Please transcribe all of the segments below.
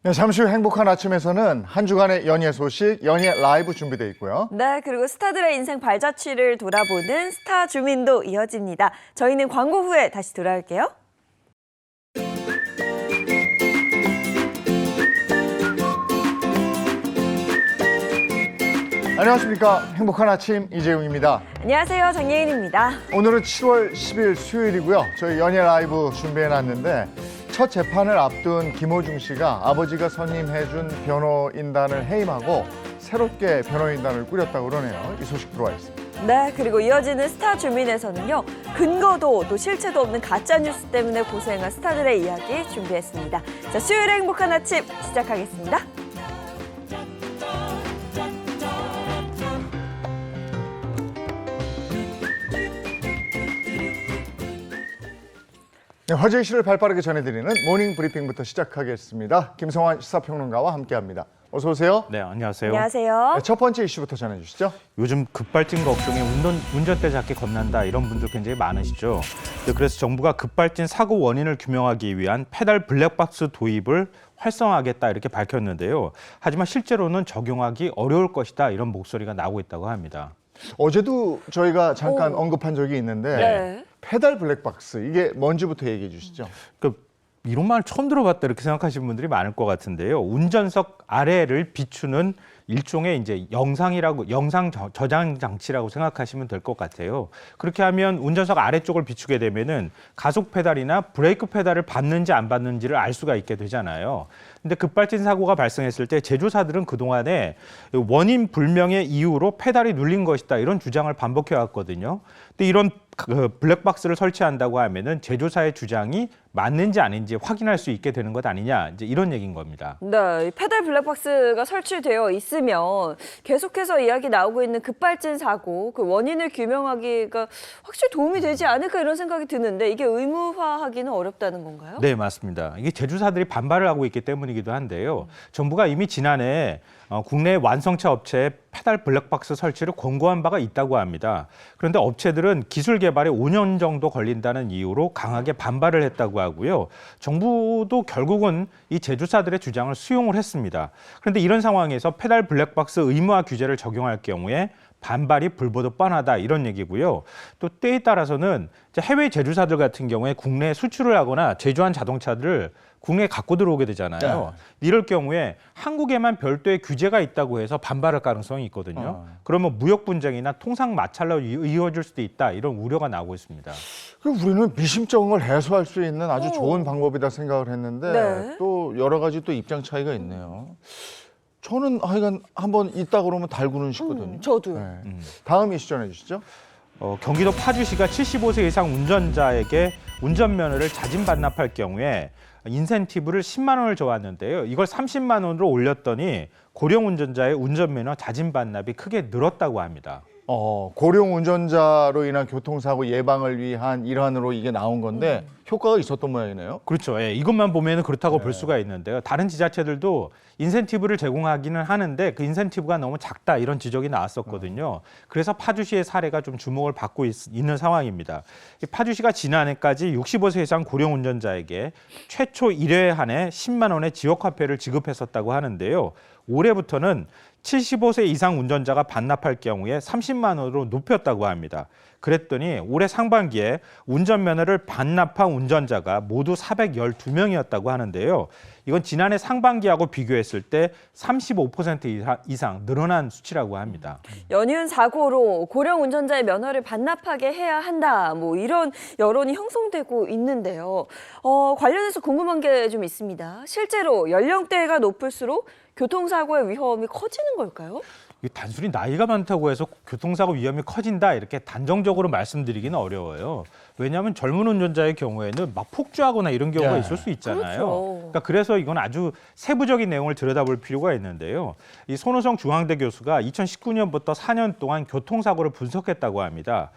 네, 잠시 후 행복한 아침에서는 한 주간의 연예 소식, 연예 라이브 준비되어 있고요. 네, 그리고 스타들의 인생 발자취를 돌아보는 스타 주민도 이어집니다. 저희는 광고 후에 다시 돌아올게요. 안녕하십니까. 행복한 아침 이재용입니다. 안녕하세요, 장예인입니다. 오늘은 7월 10일 수요일이고요. 저희 연예 라이브 준비해놨는데 첫 재판을 앞둔 김호중 씨가 아버지가 선임해준 변호인단을 해임하고 새롭게 변호인단을 꾸렸다고 그러네요. 이 소식 들어와 있습니다. 네, 그리고 이어지는 스타 주민에서는요. 근거도 또 실체도 없는 가짜뉴스 때문에 고생한 스타들의 이야기 준비했습니다. 자, 수요일의 행복한 아침 시작하겠습니다. 네, 화제 이슈를 발빠르게 전해드리는 모닝 브리핑부터 시작하겠습니다. 김성환 시사평론가와 함께합니다. 어서 오세요. 네, 안녕하세요. 안녕하세요. 네, 첫 번째 이슈부터 전해주시죠. 요즘 급발진 걱정에 운전대 잡기 겁난다 이런 분들 굉장히 많으시죠. 그래서 정부가 급발진 사고 원인을 규명하기 위한 페달 블랙박스 도입을 활성화하겠다 이렇게 밝혔는데요. 하지만 실제로는 적용하기 어려울 것이다 이런 목소리가 나오고 있다고 합니다. 어제도 저희가 잠깐 언급한 적이 있는데 네. 페달 블랙박스 이게 뭔지부터 얘기해 주시죠. 이런 말 처음 들어봤다 이렇게 생각하시는 분들이 많을 것 같은데요. 운전석 아래를 비추는 일종의 이제 영상 저장 장치라고 생각하시면 될 것 같아요. 그렇게 하면 운전석 아래쪽을 비추게 되면은 가속 페달이나 브레이크 페달을 받는지 안 받는지를 알 수가 있게 되잖아요. 근데 급발진 사고가 발생했을 때 제조사들은 그동안에 원인 불명의 이유로 페달이 눌린 것이다 이런 주장을 반복해 왔거든요. 근데 이런 블랙박스를 설치한다고 하면은 제조사의 주장이 맞는지 아닌지 확인할 수 있게 되는 것 아니냐 이제 이런 얘기인 겁니다. 네, 이 페달 블랙박스가 설치되어 있으면 계속해서 이야기 나오고 있는 급발진 사고, 그 원인을 규명하기가 확실히 도움이 되지 않을까 이런 생각이 드는데 이게 의무화하기는 어렵다는 건가요? 네, 맞습니다. 이게 제조사들이 반발을 하고 있기 때문이기도 한데요. 정부가 이미 지난해 국내 완성차 업체에 페달 블랙박스 설치를 권고한 바가 있다고 합니다. 그런데 업체들은 기술 개발에 5년 정도 걸린다는 이유로 강하게 반발을 했다고 하고요. 정부도 결국은 이 제조사들의 주장을 수용을 했습니다. 그런데 이런 상황에서 페달 블랙박스 의무화 규제를 적용할 경우에 반발이 불보듯 뻔하다 이런 얘기고요. 또 때에 따라서는 해외 제조사들 같은 경우에 국내에 수출을 하거나 제조한 자동차들을 국내에 갖고 들어오게 되잖아요. 이럴 경우에 한국에만 별도의 규제가 있다고 해서 반발할 가능성이 있거든요. 그러면 무역 분쟁이나 통상 마찰로 이어질 수도 있다 이런 우려가 나오고 있습니다. 우리는 미심쩍은 걸 해소할 수 있는 아주 좋은 방법이다 생각을 했는데 네. 또 여러 가지 또 입장 차이가 있네요. 저는 하여간 한번 있다 그러면 달고는 싶거든요. 저도요. 네. 다음 이슈 전해주시죠. 경기도 파주시가 75세 이상 운전자에게 운전면허를 자진 반납할 경우에 인센티브를 10만 원을 줘왔는데요. 이걸 30만 원으로 올렸더니 고령 운전자의 운전면허 자진 반납이 크게 늘었다고 합니다. 고령 운전자로 인한 교통사고 예방을 위한 일환으로 이게 나온 건데 효과가 있었던 모양이네요. 그렇죠. 예, 이것만 보면 그렇다고 볼 수가 있는데요. 다른 지자체들도 인센티브를 제공하기는 하는데 그 인센티브가 너무 작다 이런 지적이 나왔었거든요. 그래서 파주시의 사례가 좀 주목을 받고 있는 상황입니다. 파주시가 지난해까지 65세 이상 고령 운전자에게 최초 1회에 한해 10만 원의 지역화폐를 지급했었다고 하는데요. 올해부터는 75세 이상 운전자가 반납할 경우에 30만 원으로 높였다고 합니다. 그랬더니 올해 상반기에 운전면허를 반납한 운전자가 모두 412명이었다고 하는데요. 이건 지난해 상반기하고 비교했을 때 35% 이상 늘어난 수치라고 합니다. 연이은 사고로 고령 운전자의 면허를 반납하게 해야 한다. 뭐 이런 여론이 형성되고 있는데요. 관련해서 궁금한 게 좀 있습니다. 실제로 연령대가 높을수록 교통사고의 위험이 커지는 걸까요? 단순히 나이가 많다고 해서 교통사고 위험이 커진다 이렇게 단정적으로 말씀드리기는 어려워요. 왜냐하면 젊은 운전자의 경우에는 막 폭주하거나 이런 경우가 있을 수 있잖아요. 그렇죠. 그래서 이건 아주 세부적인 내용을 들여다볼 필요가 있는데요. 이 손호성 중앙대 교수가 2019년부터 4년 동안 교통사고를 분석했다고 합니다.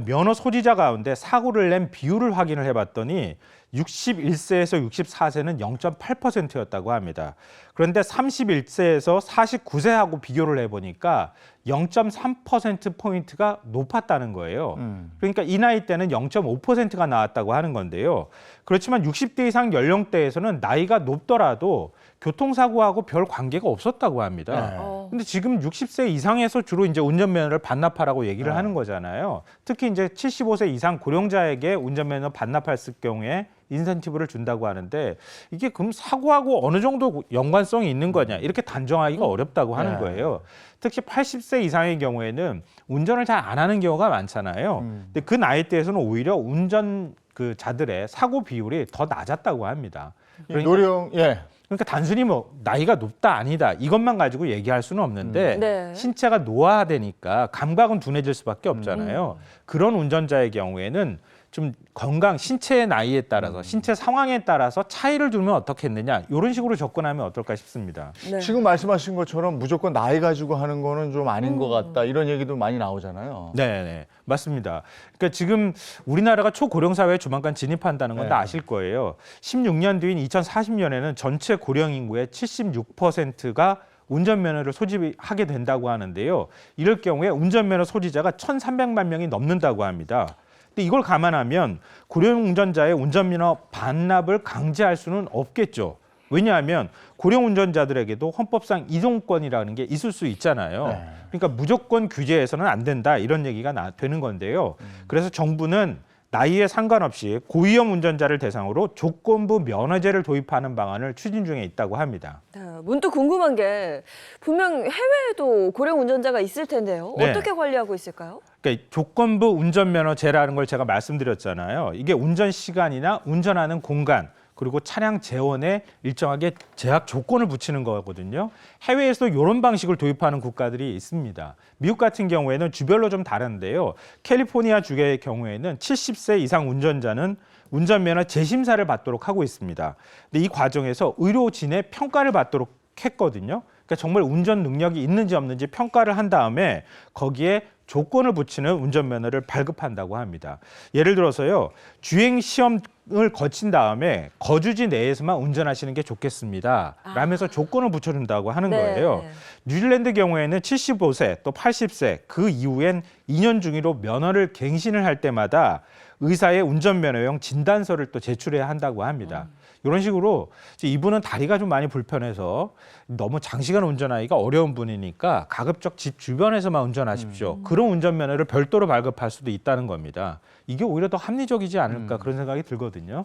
면허 소지자 가운데 사고를 낸 비율을 확인을 해봤더니 61세에서 64세는 0.8%였다고 합니다. 그런데 31세에서 49세하고 비교를 해보니까 0.3%포인트가 높았다는 거예요. 그러니까 이 나이 때는 0.5%가 나왔다고 하는 건데요. 그렇지만 60대 이상 연령대에서는 나이가 높더라도 교통사고하고 별 관계가 없었다고 합니다. 네. 근데 지금 60세 이상에서 주로 이제 운전면허를 반납하라고 얘기를 하는 거잖아요. 특히 이제 75세 이상 고령자에게 운전면허 반납했을 경우에 인센티브를 준다고 하는데 이게 그럼 사고하고 어느 정도 연관성이 있는 거냐 이렇게 단정하기가 어렵다고 하는 네. 거예요. 특히 80세 이상의 경우에는 운전을 잘 안 하는 경우가 많잖아요. 근데 그 나이대에서는 오히려 운전 그 자들의 사고 비율이 더 낮았다고 합니다. 노령, 예. 그러니까 단순히 뭐 나이가 높다 아니다 이것만 가지고 얘기할 수는 없는데 네. 신체가 노화되니까 감각은 둔해질 수밖에 없잖아요. 그런 운전자의 경우에는 좀 건강, 신체의 나이에 따라서 신체 상황에 따라서 차이를 두면 어떻겠느냐 이런 식으로 접근하면 어떨까 싶습니다. 네. 지금 말씀하신 것처럼 무조건 나이 가지고 하는 거는 좀 아닌 것 같다. 이런 얘기도 많이 나오잖아요. 네, 맞습니다. 그러니까 지금 우리나라가 초고령 사회에 조만간 진입한다는 건 다 네. 아실 거예요. 16년 뒤인 2040년에는 전체 고령 인구의 76%가 운전면허를 소집하게 된다고 하는데요. 이럴 경우에 운전면허 소지자가 1,300만 명이 넘는다고 합니다. 근데 이걸 감안하면 고령 운전자의 운전면허 반납을 강제할 수는 없겠죠. 왜냐하면 고령 운전자들에게도 헌법상 이동권이라는 게 있을 수 있잖아요. 네. 그러니까 무조건 규제해서는 안 된다 이런 얘기가 되는 건데요. 그래서 정부는 나이에 상관없이 고위험 운전자를 대상으로 조건부 면허제를 도입하는 방안을 추진 중에 있다고 합니다. 네, 문득 궁금한 게 분명 해외에도 고령 운전자가 있을 텐데요. 네. 어떻게 관리하고 있을까요? 그러니까 조건부 운전면허제라는 걸 제가 말씀드렸잖아요. 이게 운전 시간이나 운전하는 공간 그리고 차량 재원에 일정하게 제약 조건을 붙이는 거거든요. 해외에서도 이런 방식을 도입하는 국가들이 있습니다. 미국 같은 경우에는 주별로 좀 다른데요. 캘리포니아 주의 경우에는 70세 이상 운전자는 운전면허 재심사를 받도록 하고 있습니다. 근데 이 과정에서 의료진의 평가를 받도록 했거든요. 그러니까 정말 운전 능력이 있는지 없는지 평가를 한 다음에 거기에 조건을 붙이는 운전면허를 발급한다고 합니다. 예를 들어서요. 주행 시험을 거친 다음에 거주지 내에서만 운전하시는 게 좋겠습니다. 라면서 조건을 붙여준다고 하는 거예요. 네. 뉴질랜드 경우에는 75세 또 80세 그 이후엔 2년 중위로 면허를 갱신을 할 때마다 의사의 운전면허용 진단서를 또 제출해야 한다고 합니다. 이런 식으로 이분은 다리가 좀 많이 불편해서 너무 장시간 운전하기가 어려운 분이니까 가급적 집 주변에서만 운전하십시오. 그런 운전면허를 별도로 발급할 수도 있다는 겁니다. 이게 오히려 더 합리적이지 않을까 그런 생각이 들거든요.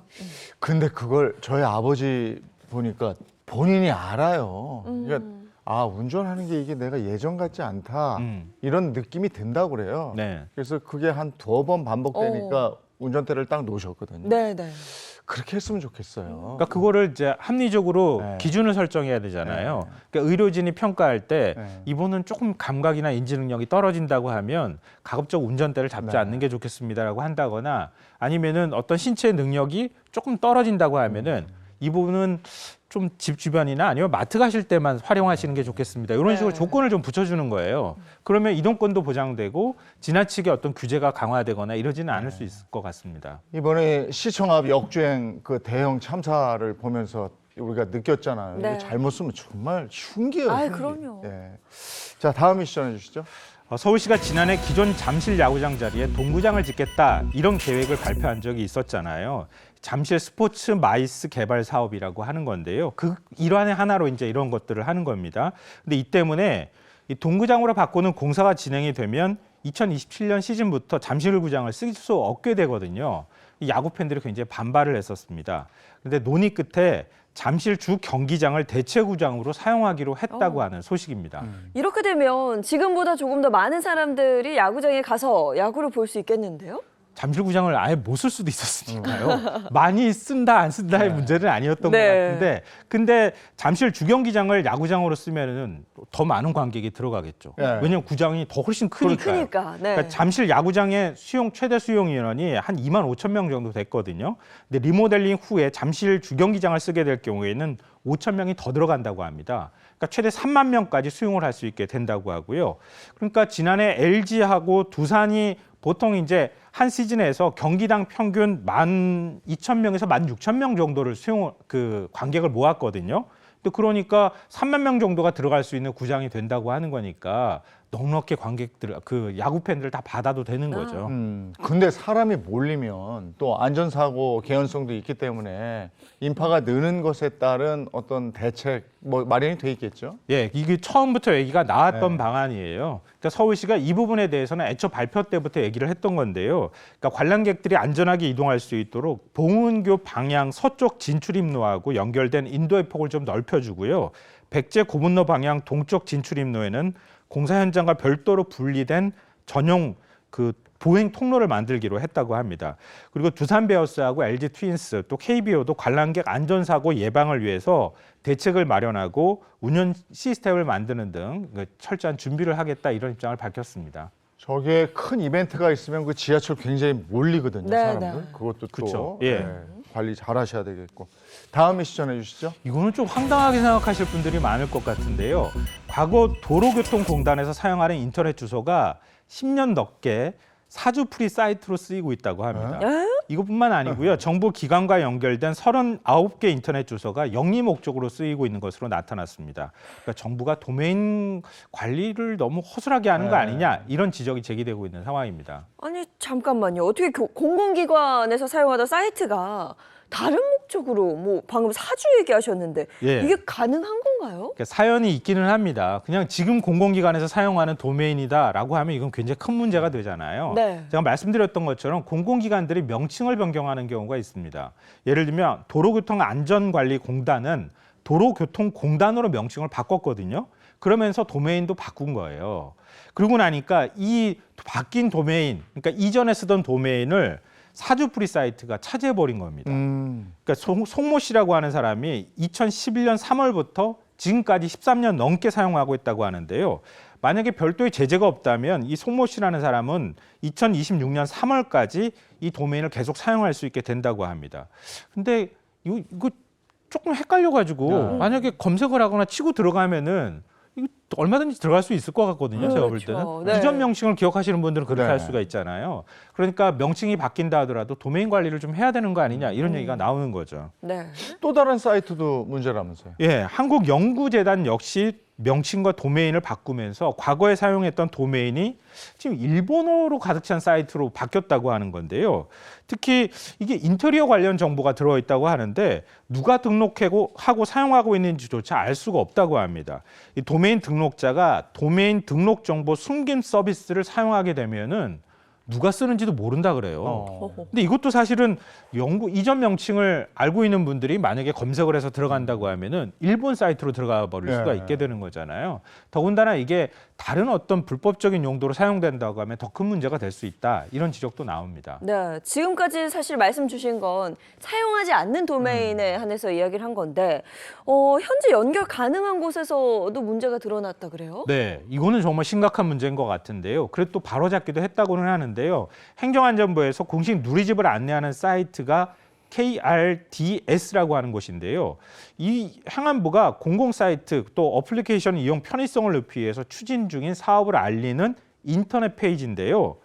근데 그걸 저희 아버지 보니까 본인이 알아요. 그러니까 운전하는 게 이게 내가 예전 같지 않다. 이런 느낌이 든다고 그래요. 네. 그래서 그게 한 2번 반복되니까 운전대를 딱 놓으셨거든요. 네, 네. 그렇게 했으면 좋겠어요. 그러니까 그거를 이제 합리적으로 네. 기준을 설정해야 되잖아요. 그러니까 의료진이 평가할 때 네. 이분은 조금 감각이나 인지 능력이 떨어진다고 하면 가급적 운전대를 잡지 네. 않는 게 좋겠습니다라고 한다거나 아니면은 어떤 신체 능력이 조금 떨어진다고 하면은 이 부분은 좀 집 주변이나 아니면 마트 가실 때만 활용하시는 게 좋겠습니다. 이런 식으로 네. 조건을 좀 붙여주는 거예요. 그러면 이동권도 보장되고 지나치게 어떤 규제가 강화되거나 이러지는 않을 수 있을 것 같습니다. 이번에 시청 앞 역주행 그 대형 참사를 보면서 우리가 느꼈잖아요. 네. 이게 잘못 쓰면 정말 흉기예요. 아이, 흉기. 그럼요. 예. 자, 다음 미션 해주시죠. 서울시가 지난해 기존 잠실 야구장 자리에 동구장을 짓겠다 이런 계획을 발표한 적이 있었잖아요. 잠실 스포츠 마이스 개발 사업이라고 하는 건데요. 그 일환의 하나로 이제 이런 것들을 하는 겁니다. 근데 이 때문에 이 동구장으로 바꾸는 공사가 진행이 되면 2027년 시즌부터 잠실구장을 쓸 수 없게 되거든요. 이 야구 팬들이 굉장히 반발을 했었습니다. 근데 논의 끝에 잠실 주 경기장을 대체구장으로 사용하기로 했다고 하는 소식입니다. 이렇게 되면 지금보다 조금 더 많은 사람들이 야구장에 가서 야구를 볼 수 있겠는데요? 잠실구장을 아예 못 쓸 수도 있었으니까요. 많이 쓴다 안 쓴다의 문제는 아니었던 네. 것 같은데 근데 잠실 주경기장을 야구장으로 쓰면은 더 많은 관객이 들어가겠죠. 네. 왜냐하면 구장이 더 훨씬 크니까요. 그러니까, 네. 그러니까 잠실 야구장의 최대 수용 인원이 한 2만 5천 명 정도 됐거든요. 근데 리모델링 후에 잠실 주경기장을 쓰게 될 경우에는 5천 명이 더 들어간다고 합니다. 그러니까 최대 3만 명까지 수용을 할 수 있게 된다고 하고요. 그러니까 지난해 LG하고 두산이 보통 이제 한 시즌에서 경기당 평균 12,000명에서 16,000명 정도를 관객을 모았거든요. 또 그러니까 3만 명 정도가 들어갈 수 있는 구장이 된다고 하는 거니까 넉넉히 관객들, 그 야구 팬들을 다 받아도 되는 거죠. 근데 사람이 몰리면 또 안전사고 개연성도 있기 때문에 인파가 느는 것에 따른 어떤 대책 뭐 마련이 돼 있겠죠? 예, 이게 처음부터 얘기가 나왔던 네. 방안이에요. 그러니까 서울시가 이 부분에 대해서는 애초 발표 때부터 얘기를 했던 건데요. 그러니까 관람객들이 안전하게 이동할 수 있도록 봉은교 방향 서쪽 진출입로하고 연결된 인도의 폭을 좀 넓혀주고요. 백제 고분로 방향 동쪽 진출입로에는 공사 현장과 별도로 분리된 전용 그 보행 통로를 만들기로 했다고 합니다. 그리고 두산 베어스하고 LG 트윈스 또 KBO도 관람객 안전사고 예방을 위해서 대책을 마련하고 운영 시스템을 만드는 등 철저한 준비를 하겠다 이런 입장을 밝혔습니다. 저게 큰 이벤트가 있으면 그 지하철 굉장히 몰리거든요, 네, 사람들. 네. 그것도 그쵸. 또 예. 관리 잘 하셔야 되겠고. 다음 이슈 전해 주시죠. 이거는 좀 황당하게 생각하실 분들이 많을 것 같은데요. 과거 도로교통공단에서 사용하는 인터넷 주소가 10년 넘게 사주 프리 사이트로 쓰이고 있다고 합니다. 에? 이것뿐만 아니고요. 정부 기관과 연결된 39개 인터넷 주소가 영리 목적으로 쓰이고 있는 것으로 나타났습니다. 그러니까 정부가 도메인 관리를 너무 허술하게 하는 거 아니냐 이런 지적이 제기되고 있는 상황입니다. 아니 잠깐만요. 어떻게 공공기관에서 사용하던 사이트가 다른 목적으로 뭐 방금 사주 얘기하셨는데 예. 이게 가능한 건가요? 그러니까 사연이 있기는 합니다. 그냥 지금 공공기관에서 사용하는 도메인이다라고 하면 이건 굉장히 큰 문제가 되잖아요. 네. 제가 말씀드렸던 것처럼 공공기관들이 명칭을 변경하는 경우가 있습니다. 예를 들면 도로교통안전관리공단은 도로교통공단으로 명칭을 바꿨거든요. 그러면서 도메인도 바꾼 거예요. 그러고 나니까 이 바뀐 도메인, 그러니까 이전에 쓰던 도메인을 사주 프리 사이트가 차지해버린 겁니다. 그러니까 송모 씨라고 하는 사람이 2011년 3월부터 지금까지 13년 넘게 사용하고 있다고 하는데요. 만약에 별도의 제재가 없다면 이 송모 씨라는 사람은 2026년 3월까지 이 도메인을 계속 사용할 수 있게 된다고 합니다. 근데 이거 조금 헷갈려가지고 만약에 검색을 하거나 치고 들어가면은 이거 얼마든지 들어갈 수 있을 것 같거든요. 제가 볼 때는. 그렇죠. 네. 이전 명칭을 기억하시는 분들은 그렇게 네. 할 수가 있잖아요. 그러니까 명칭이 바뀐다 하더라도 도메인 관리를 좀 해야 되는 거 아니냐 이런 얘기가 나오는 거죠. 네. 또 다른 사이트도 문제라면서요. 예, 한국연구재단 역시 명칭과 도메인을 바꾸면서 과거에 사용했던 도메인이 지금 일본어로 가득 찬 사이트로 바뀌었다고 하는 건데요. 특히 이게 인테리어 관련 정보가 들어있다고 하는데 누가 등록하고 사용하고 있는지조차 알 수가 없다고 합니다. 이 도메인 등록자가 도메인 등록 정보 숨김 서비스를 사용하게 되면은 누가 쓰는지도 모른다 그래요. 근데 이것도 사실은 이전 명칭을 알고 있는 분들이 만약에 검색을 해서 들어간다고 하면은 일본 사이트로 들어가 버릴 수가 네. 있게 되는 거잖아요. 더군다나 이게 다른 어떤 불법적인 용도로 사용된다고 하면 더 큰 문제가 될 수 있다. 이런 지적도 나옵니다. 네, 지금까지 사실 말씀 주신 건 사용하지 않는 도메인에 한해서 이야기를 한 건데 현재 연결 가능한 곳에서도 문제가 드러났다 그래요? 네, 이거는 정말 심각한 문제인 것 같은데요. 그래도 또 바로잡기도 했다고는 하는데요. 행정안전부에서 공식 누리집을 안내하는 사이트가 KRDS라고 하는 곳인데요. 이 행안부가 공공 사이트 또 어플리케이션 이용 편의성을 높이기 위해서 추진 중인 사업을 알리는 인터넷 페이지인데요.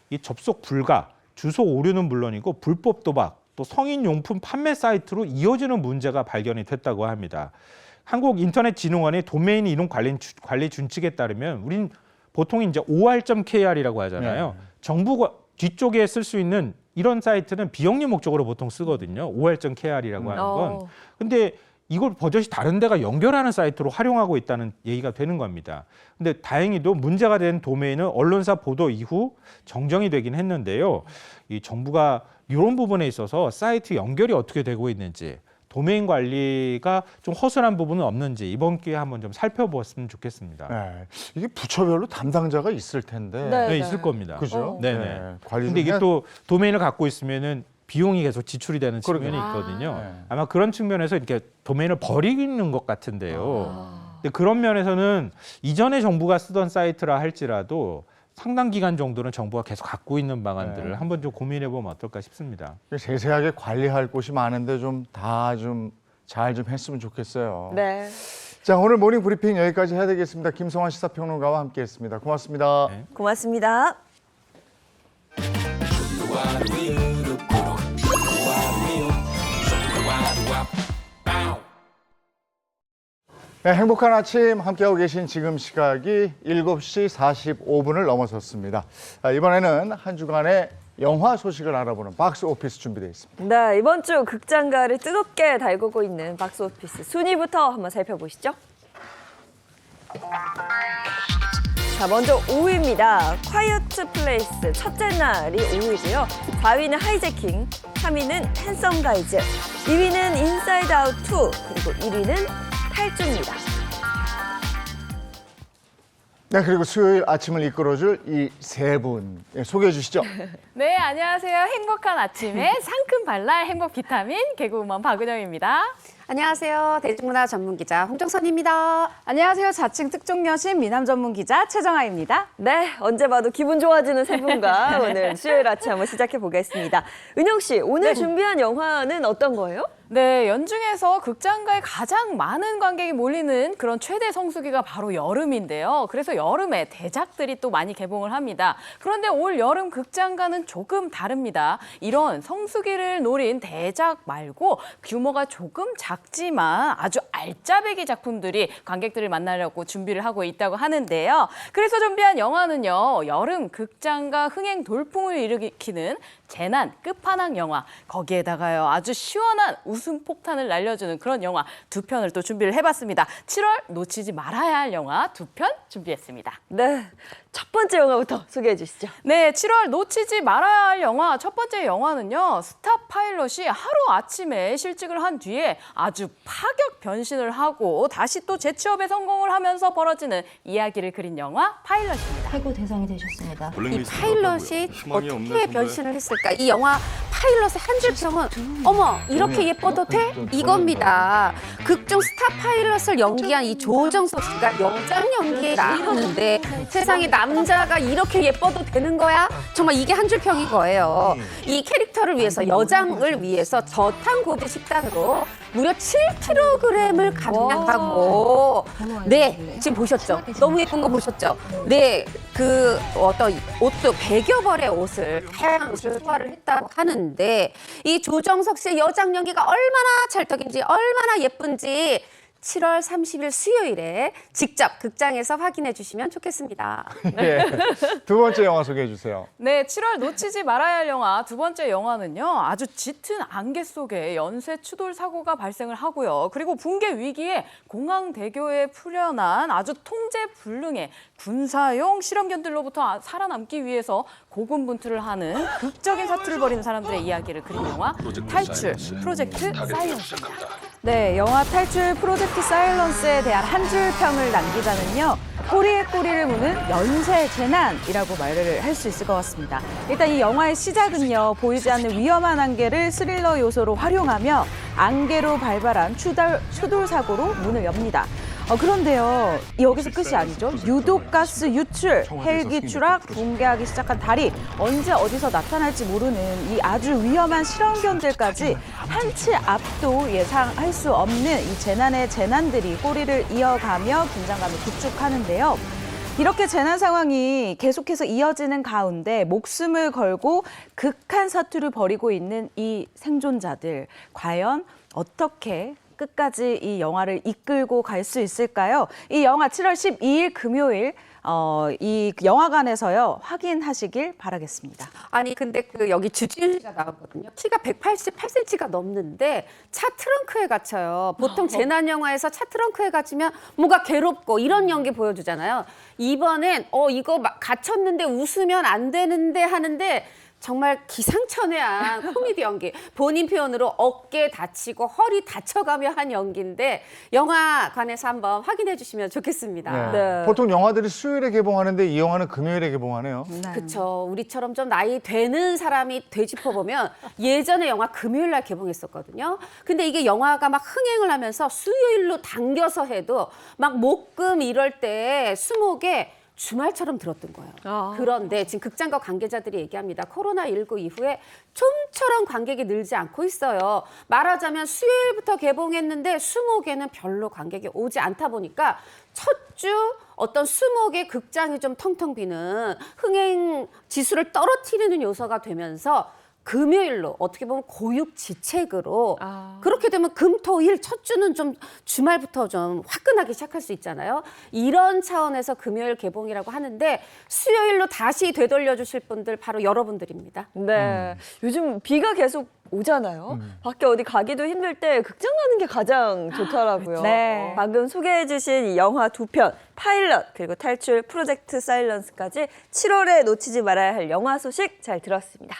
이 접속 불가, 주소 오류는 물론이고 불법 도박, 또 성인용품 판매 사이트로 이어지는 문제가 발견이 됐다고 합니다. 한국인터넷진흥원의 도메인 이동 관리 준칙에 따르면 우린 보통 이제 OR.kr이라고 하잖아요. 정부가 뒤쪽에 쓸 수 있는 이런 사이트는 비영리 목적으로 보통 쓰거든요. OR.kr이라고 하는 건. 근데 이걸 버젓이 다른 데가 연결하는 사이트로 활용하고 있다는 얘기가 되는 겁니다. 근데 다행히도 문제가 된 도메인은 언론사 보도 이후 정정이 되긴 했는데요. 이 정부가 이런 부분에 있어서 사이트 연결이 어떻게 되고 있는지 도메인 관리가 좀 허술한 부분은 없는지 이번 기회에 한번 좀 살펴보았으면 좋겠습니다. 네. 이게 부처별로 담당자가 있을 텐데. 네. 네, 있을 겁니다. 그죠? 네네. 관리 근데 이게 좀 또 도메인을 갖고 있으면은 비용이 계속 지출이 되는 측면이 그러게요. 있거든요. 네. 아마 그런 측면에서 이렇게 도메인을 버리는 것 같은데요. 근데 그런 면에서는 이전에 정부가 쓰던 사이트라 할지라도 상당 기간 정도는 정부가 계속 갖고 있는 방안들을 네. 한번 좀 고민해 보면 어떨까 싶습니다. 세세하게 관리할 곳이 많은데 좀 다 좀 잘 좀 했으면 좋겠어요. 네. 자, 오늘 모닝 브리핑 여기까지 해야 되겠습니다. 김성환 시사평론가와 함께했습니다. 고맙습니다. 네. 고맙습니다. 네, 행복한 아침 함께하고 계신 지금 시각이 7시 45분을 넘어섰습니다. 이번에는 한 주간의 영화 소식을 알아보는 박스 오피스 준비되어 있습니다. 네, 이번 주 극장가를 뜨겁게 달구고 있는 박스 오피스 순위부터 한번 살펴보시죠. 자, 먼저 5위입니다. 콰이어트 플레이스 첫째 날이 5위고요. 4위는 하이제킹, 3위는 핸섬 가이즈, 2위는 인사이드 아웃 2, 그리고 1위는 탈주입니다. 네, 그리고 수요일 아침을 이끌어줄 이 세 분 소개해 주시죠. 네, 안녕하세요. 행복한 아침에 상큼 발랄 행복 비타민 개그우먼 박은영입니다. 안녕하세요. 대중문화 전문기자 홍정선입니다. 안녕하세요. 자칭 특종 여신 미남 전문 기자 최정아입니다. 네, 언제 봐도 기분 좋아지는 세 분과 오늘 수요일 아침 한번 시작해 보겠습니다. 은영 씨, 오늘 준비한 영화는 어떤 거예요? 네, 연중에서 극장가에 가장 많은 관객이 몰리는 그런 최대 성수기가 바로 여름인데요. 그래서 여름에 대작들이 또 많이 개봉을 합니다. 그런데 올 여름 극장가는 조금 다릅니다. 이런 성수기를 노린 대작 말고 규모가 조금 작지만 아주 알짜배기 작품들이 관객들을 만나려고 준비를 하고 있다고 하는데요. 그래서 준비한 영화는요, 여름 극장가 흥행 돌풍을 일으키는 재난 끝판왕 영화, 거기에다가요 아주 시원한 웃음 폭탄을 날려주는 그런 영화 두 편을 또 준비를 해봤습니다. 7월 놓치지 말아야 할 영화 두 편 준비했습니다. 네, 첫 번째 영화부터 소개해 주시죠. 네, 7월 놓치지 말아야 할 영화 첫 번째 영화는요, 스타 파일럿이 하루아침에 실직을 한 뒤에 아주 파격 변신을 하고 다시 또 재취업에 성공을 하면서 벌어지는 이야기를 그린 영화 파일럿입니다. 해고 대상이 되셨습니다. 이 파일럿이 어떻게 변신을 했을까? 이 영화 파일럿의 한 줄 평은 어머 이렇게 예뻐도 돼? 이겁니다. 극중 스타 파일럿을 연기한 이 조정석 씨가 여장 연기에 나왔는데 세상에 남자가 이렇게 예뻐도 되는 거야? 정말 이게 한 줄 평인 거예요. 이 캐릭터를 위해서 여장을 위해서 저탄고지 식단으로 무려 7kg을 감량하고 네 지금 보셨죠? 너무 예쁜 거 보셨죠? 네 그 어떤 옷도 100여 벌의 옷을 다양한 옷을 소화를 했다고 하는데 이 조정석 씨의 여장 연기가 얼마나 찰떡인지 얼마나 예쁜지 7월 30일 수요일에 직접 극장에서 확인해 주시면 좋겠습니다. 네, 두 번째 영화 소개해 주세요. 네, 7월 놓치지 말아야 할 영화 두 번째 영화는요, 아주 짙은 안개 속에 연쇄 추돌 사고가 발생을 하고요. 그리고 붕괴 위기에 공항대교에 풀려난 아주 통제불능의 군사용 실험견들로부터 살아남기 위해서 고군분투를 하는 극적인 사투를 벌이는 사람들의 이야기를 그린 영화 탈출 프로젝트 사이언스입니다. 네, 영화 탈출 프로젝트 사일런스에 대한 한 줄 평을 남기자면요. 꼬리에 꼬리를 무는 연쇄 재난이라고 말을 할 수 있을 것 같습니다. 일단 이 영화의 시작은요, 보이지 않는 위험한 안개를 스릴러 요소로 활용하며 안개로 발발한 추돌 사고로 문을 엽니다. 그런데요, 여기서 끝이 아니죠. 유독가스 유출, 헬기 추락, 붕괴하기 시작한 달이 언제 어디서 나타날지 모르는 이 아주 위험한 실험견들까지 한치 앞도 예상할 수 없는 이 재난의 재난들이 꼬리를 이어가며 긴장감을 구축하는데요. 이렇게 재난 상황이 계속해서 이어지는 가운데 목숨을 걸고 극한 사투를 벌이고 있는 이 생존자들, 과연 어떻게 끝까지 이 영화를 이끌고 갈 수 있을까요? 이 영화 7월 12일 금요일 이 영화관에서요 확인하시길 바라겠습니다. 아니 근데 그 여기 주지훈 씨가 나왔거든요. 키가 188cm가 넘는데 차 트렁크에 갇혀요. 보통 재난 영화에서 차 트렁크에 갇히면 뭔가 괴롭고 이런 연기 보여주잖아요. 이번엔 이거 갇혔는데 웃으면 안 되는데 하는데 정말 기상천외한 코미디 연기. 본인 표현으로 어깨 다치고 허리 다쳐가며 한 연기인데 영화관에서 한번 확인해 주시면 좋겠습니다. 네. 보통 영화들이 수요일에 개봉하는데 이 영화는 금요일에 개봉하네요. 그렇죠. 우리처럼 좀 나이 되는 사람이 되짚어보면 예전에 영화 금요일 날 개봉했었거든요. 근데 이게 영화가 막 흥행을 하면서 수요일로 당겨서 해도 막 목금 이럴 때 수목에 주말처럼 들었던 거예요. 그런데 지금 극장가 관계자들이 얘기합니다. 코로나19 이후에 좀처럼 관객이 늘지 않고 있어요. 말하자면 수요일부터 개봉했는데 수목에는 별로 관객이 오지 않다 보니까 첫 주 어떤 수목의 극장이 좀 텅텅 비는 흥행 지수를 떨어뜨리는 요소가 되면서 금요일로 어떻게 보면 고육지책으로 아. 그렇게 되면 금토일 첫 주는 좀 주말부터 좀 화끈하게 시작할 수 있잖아요. 이런 차원에서 금요일 개봉이라고 하는데 수요일로 다시 되돌려 주실 분들 바로 여러분들입니다. 네. 요즘 비가 계속 오잖아요. 밖에 어디 가기도 힘들 때 극장 가는 게 가장 좋더라고요. 네. 방금 소개해 주신 이 영화 2편, 파일럿 그리고 탈출 프로젝트 사일런스까지 7월에 놓치지 말아야 할 영화 소식 잘 들었습니다.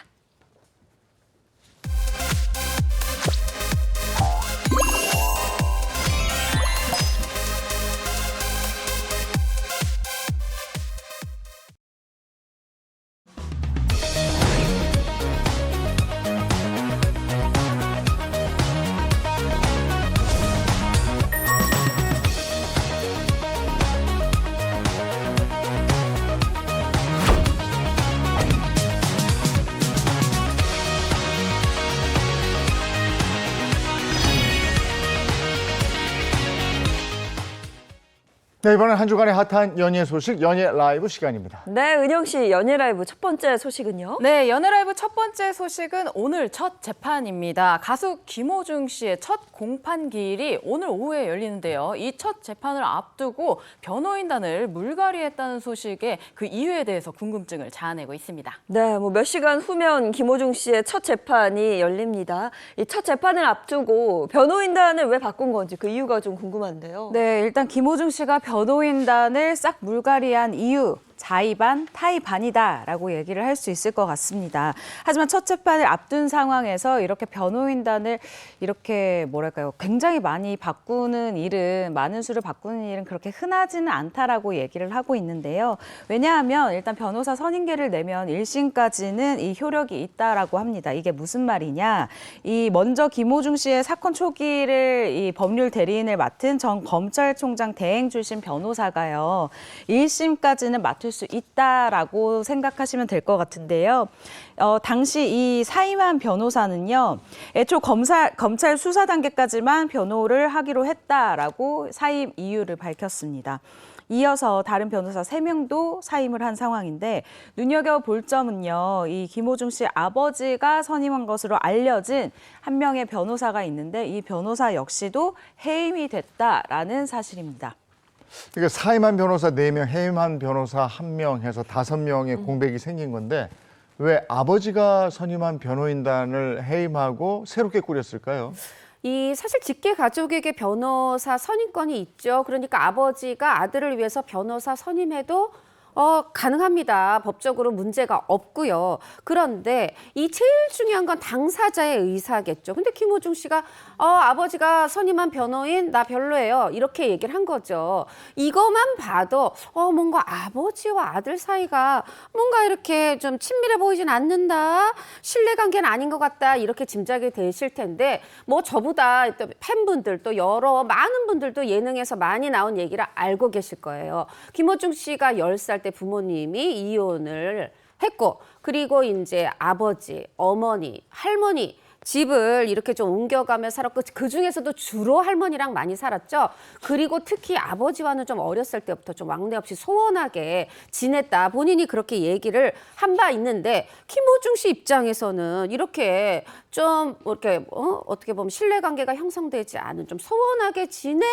네, 이번엔 한 주간의 핫한 연예 소식, 연예 라이브 시간입니다. 네, 은영 씨 연예 라이브 첫 번째 소식은요? 네, 연예라이브 첫 번째 소식은 오늘 첫 재판입니다. 가수 김호중 씨의 첫 공판기일이 오늘 오후에 열리는데요. 이 첫 재판을 앞두고 변호인단을 물갈이했다는 소식에 그 이유에 대해서 궁금증을 자아내고 있습니다. 네, 뭐 몇 시간 후면 김호중 씨의 첫 재판이 열립니다. 이 첫 재판을 앞두고 변호인단을 왜 바꾼 건지 그 이유가 좀 궁금한데요. 네, 일단 김호중 씨가 변호인단을 싹 물갈이한 이유. 자의반, 타의반이다라고 얘기를 할 수 있을 것 같습니다. 하지만 첫 재판을 앞둔 상황에서 이렇게 변호인단을 이렇게 뭐랄까요, 굉장히 많이 바꾸는 일은, 많은 수를 바꾸는 일은 그렇게 흔하지는 않다라고 얘기를 하고 있는데요. 왜냐하면 일단 변호사 선임계를 내면 1심까지는 이 효력이 있다라고 합니다. 이게 무슨 말이냐? 이 먼저 김호중 씨의 사건 초기를 이 법률 대리인을 맡은 전 검찰총장 대행 출신 변호사가요. 1심까지는 맡을 수 있다라고 생각하시면 될 것 같은데요. 당시 이 사임한 변호사는요, 애초 검찰 수사 단계까지만 변호를 하기로 했다라고 사임 이유를 밝혔습니다. 이어서 다른 변호사 3명도 사임을 한 상황인데 눈여겨볼 점은요, 이 김호중 씨 아버지가 선임한 것으로 알려진 한 명의 변호사가 있는데 이 변호사 역시도 해임이 됐다라는 사실입니다. 그러니까 사임한 변호사 4명, 해임한 변호사 1명 해서 5명의 공백이 생긴 건데 왜 아버지가 선임한 변호인단을 해임하고 새롭게 꾸렸을까요? 이 사실 직계 가족에게 변호사 선임권이 있죠. 그러니까 아버지가 아들을 위해서 변호사 선임해도 가능합니다. 법적으로 문제가 없고요. 그런데 이 제일 중요한 건 당사자의 의사겠죠. 근데 김호중 씨가 아버지가 선임한 변호인 나 별로예요. 이렇게 얘기를 한 거죠. 이것만 봐도 뭔가 아버지와 아들 사이가 뭔가 이렇게 좀 친밀해 보이진 않는다. 신뢰관계는 아닌 것 같다. 이렇게 짐작이 되실 텐데 뭐 저보다 또 팬분들 또 여러 많은 분들도 예능에서 많이 나온 얘기를 알고 계실 거예요. 김호중 씨가 10살 때 부모님이 이혼을 했고 그리고 이제 아버지, 어머니, 할머니 집을 이렇게 좀 옮겨가며 살았고 그중에서도 주로 할머니랑 많이 살았죠. 그리고 특히 아버지와는 좀 어렸을 때부터 좀 왕래 없이 소원하게 지냈다. 본인이 그렇게 얘기를 한 바 있는데 김호중 씨 입장에서는 이렇게 좀 이렇게 어떻게 보면 신뢰관계가 형성되지 않은 좀 소원하게 지낸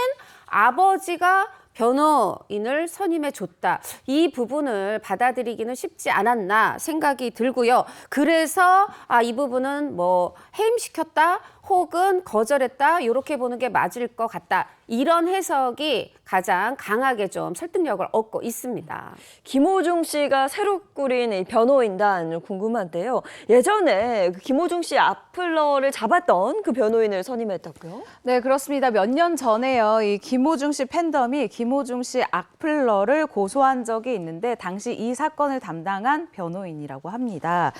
아버지가 변호인을 선임해 줬다. 이 부분을 받아들이기는 쉽지 않았나 생각이 들고요. 그래서 이 부분은 뭐 해임시켰다 혹은 거절했다 이렇게 보는 게 맞을 것 같다. 이런 해석이 가장 강하게 좀 설득력을 얻고 있습니다. 김호중 씨가 새로 꾸린 이 변호인단 궁금한데요. 예전에 그 김호중 씨 악플러를 잡았던 그 변호인을 선임했다고요? 네, 그렇습니다. 몇 년 전에요. 이 김호중 씨 팬덤이 김호중 씨 악플러를 고소한 적이 있는데 당시 이 사건을 담당한 변호인이라고 합니다.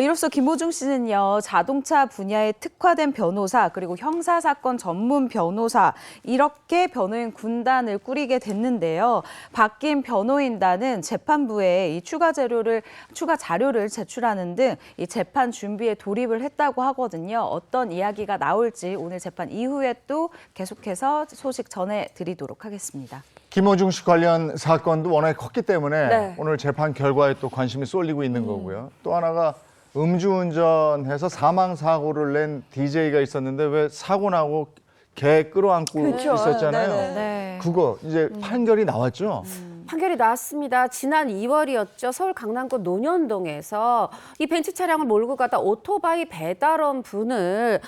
이로써 김호중 씨는요, 자동차 분야에 특화된 변호사 그리고 형사사건 전문 변호사 이렇게 변호인 군단을 꾸리게 됐는데요. 바뀐 변호인단은 재판부에 이 추가 자료를 제출하는 등 이 재판 준비에 돌입을 했다고 하거든요. 어떤 이야기가 나올지 오늘 재판 이후에 또 계속해서 소식 전해드리도록 하겠습니다. 김호중 씨 관련 사건도 워낙에 컸기 때문에 네. 오늘 재판 결과에 또 관심이 쏠리고 있는 거고요. 또 하나가 음주운전해서 사망 사고를 낸 DJ가 있었는데 왜 사고 나고 개 끌어안고 그쵸. 있었잖아요. 네네. 네. 그거 이제 판결이 나왔죠. 판결이 나왔습니다. 지난 2월이었죠. 서울 강남구 논현동에서 이 벤츠 차량을 몰고 가다 오토바이 배달원 분을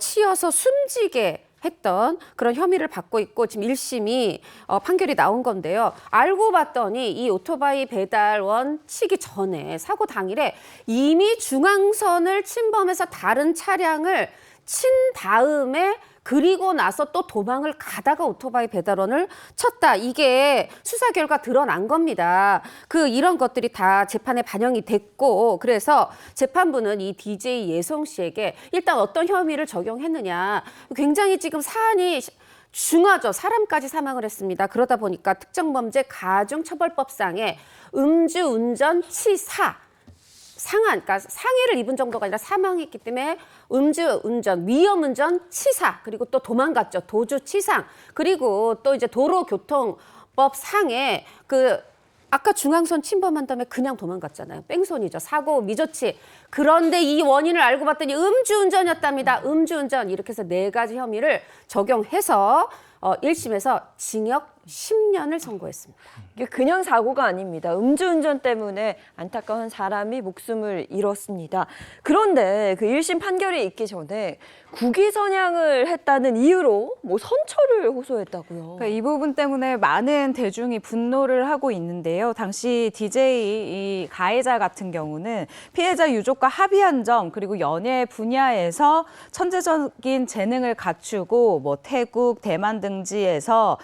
치여서 숨지게 했던 그런 혐의를 받고 있고 지금 1심이 판결이 나온 건데요. 알고 봤더니 이 오토바이 배달원 치기 전에 사고 당일에 이미 중앙선을 침범해서 다른 차량을 친 다음에 그리고 나서 또 도망을 가다가 오토바이 배달원을 쳤다. 이게 수사 결과 드러난 겁니다. 이런 것들이 다 재판에 반영이 됐고 그래서 재판부는 이 DJ 예성 씨에게 일단 어떤 혐의를 적용했느냐. 굉장히 지금 사안이 중하죠. 사람까지 사망을 했습니다. 그러다 보니까 특정범죄 가중처벌법상의 음주운전 치사 상한, 그러니까 상해를 입은 정도가 아니라 사망했기 때문에 음주운전, 위험운전, 치사, 그리고 또 도망갔죠. 도주치상, 그리고 또 이제 도로교통법 상에 아까 중앙선 침범한 다음에 그냥 도망갔잖아요. 뺑소니죠. 사고 미조치. 그런데 이 원인을 알고 봤더니 음주운전이었답니다. 음주운전. 이렇게 해서 4가지 혐의를 적용해서 1심에서 징역 10년을 선고했습니다. 이게 그냥 사고가 아닙니다. 음주운전 때문에 안타까운 사람이 목숨을 잃었습니다. 그런데 그 1심 판결이 있기 전에 국위선양을 했다는 이유로 뭐 선처를 호소했다고요. 그러니까 이 부분 때문에 많은 대중이 분노를 하고 있는데요. 당시 DJ 이 가해자 같은 경우는 피해자 유족과 합의한 점 그리고 연예 분야에서 천재적인 재능을 갖추고 뭐 태국, 대만 등지에서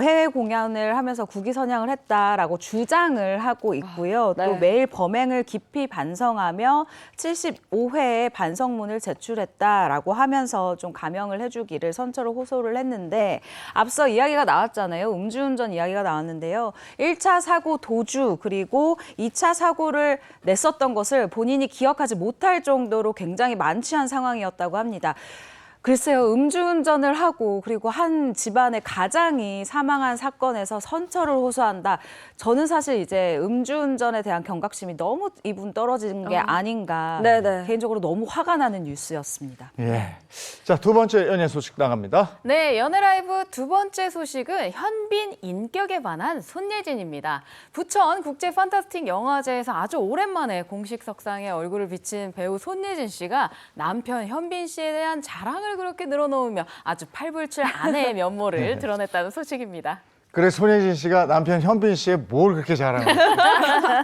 해외 공연을 하면서 국위선양을 했다라고 주장을 하고 있고요. 네. 또 매일 범행을 깊이 반성하며 75회의 반성문을 제출했다라고 하면서 좀 감형을 해주기를 선처로 호소를 했는데 앞서 이야기가 나왔잖아요. 음주운전 이야기가 나왔는데요. 1차 사고 도주 그리고 2차 사고를 냈었던 것을 본인이 기억하지 못할 정도로 굉장히 만취한 상황이었다고 합니다. 글쎄요, 음주운전을 하고 그리고 한 집안의 가장이 사망한 사건에서 선처를 호소한다. 저는 사실 이제 음주운전에 대한 경각심이 너무 이분 떨어진 게 아닌가. 네네. 개인적으로 너무 화가 나는 뉴스였습니다. 예. 자, 2번째 연예 소식 나갑니다. 네, 연예라이브 2번째 소식은 현빈 인격에 관한 손예진입니다. 부천 국제 판타스틱 영화제에서 아주 오랜만에 공식 석상에 얼굴을 비친 배우 손예진 씨가 남편 현빈 씨에 대한 자랑을 그렇게 늘어놓으며 아주 팔불출 아내의 면모를 드러냈다는 소식입니다. 그래 손예진 씨가 남편 현빈 씨의 뭘 그렇게 잘하는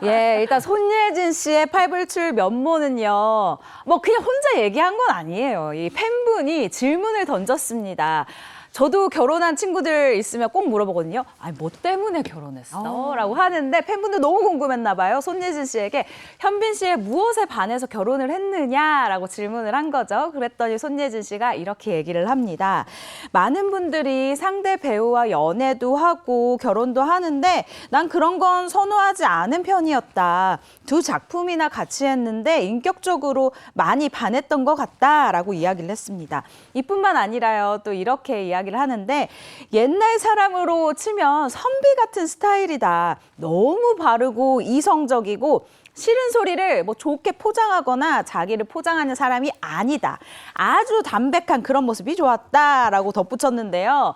예, 일단 손예진 씨의 팔불출 면모는요. 뭐 그냥 혼자 얘기한 건 아니에요. 이 팬분이 질문을 던졌습니다. 저도 결혼한 친구들 있으면 꼭 물어보거든요. 아니, 뭐 때문에 결혼했어? 라고 하는데 팬분들 너무 궁금했나 봐요. 손예진 씨에게 현빈 씨의 무엇에 반해서 결혼을 했느냐라고 질문을 한 거죠. 그랬더니 손예진 씨가 이렇게 얘기를 합니다. 많은 분들이 상대 배우와 연애도 하고 결혼도 하는데 난 그런 건 선호하지 않은 편이었다. 2 작품이나 같이 했는데 인격적으로 많이 반했던 것 같다라고 이야기를 했습니다. 이뿐만 아니라요. 또 이렇게 이야기를 하는데 옛날 사람으로 치면 선비 같은 스타일이다. 너무 바르고 이성적이고 싫은 소리를 뭐 좋게 포장하거나 자기를 포장하는 사람이 아니다. 아주 담백한 그런 모습이 좋았다라고 덧붙였는데요.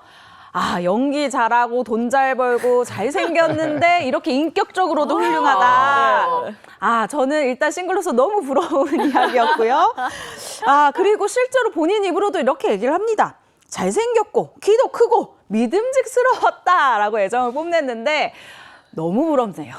아, 연기 잘하고 돈 잘 벌고 잘생겼는데 이렇게 인격적으로도 훌륭하다. 아, 저는 일단 싱글로서 너무 부러운 이야기였고요. 아, 그리고 실제로 본인 입으로도 이렇게 얘기를 합니다. 잘생겼고 키도 크고 믿음직스러웠다라고 애정을 뽐냈는데 너무 부럽네요.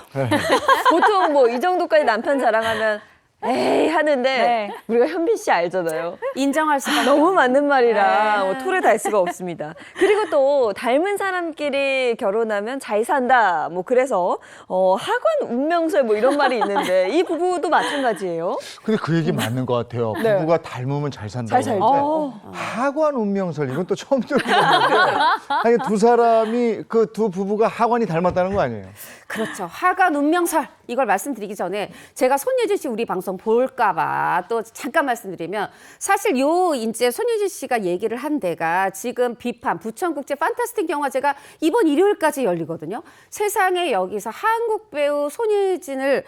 보통 뭐 이 정도까지 남편 자랑하면 에이 하는데 네. 우리가 현빈 씨 알잖아요. 인정할 수가 너무 맞는 말이라 네. 뭐 토를 달 수가 없습니다. 그리고 또 닮은 사람끼리 결혼하면 잘 산다. 뭐 그래서 하관 운명설 뭐 이런 말이 있는데 이 부부도 마찬가지예요. 근데 그 얘기 맞는 것 같아요. 네. 부부가 닮으면 잘 산다고 잘 살죠. 하는데 하관 운명설 이건 또 처음 들어봤는데 아니, 2사람이 그 2 부부가 하관이 닮았다는 거 아니에요? 그렇죠. 하관 운명설 이걸 말씀드리기 전에 제가 손예진 씨 우리 방송 볼까봐 또 잠깐 말씀드리면 사실 이제 손예진 씨가 얘기를 한 데가 지금 비판 부천국제 판타스틱 영화제가 이번 일요일까지 열리거든요. 세상에 여기서 한국 배우 손예진을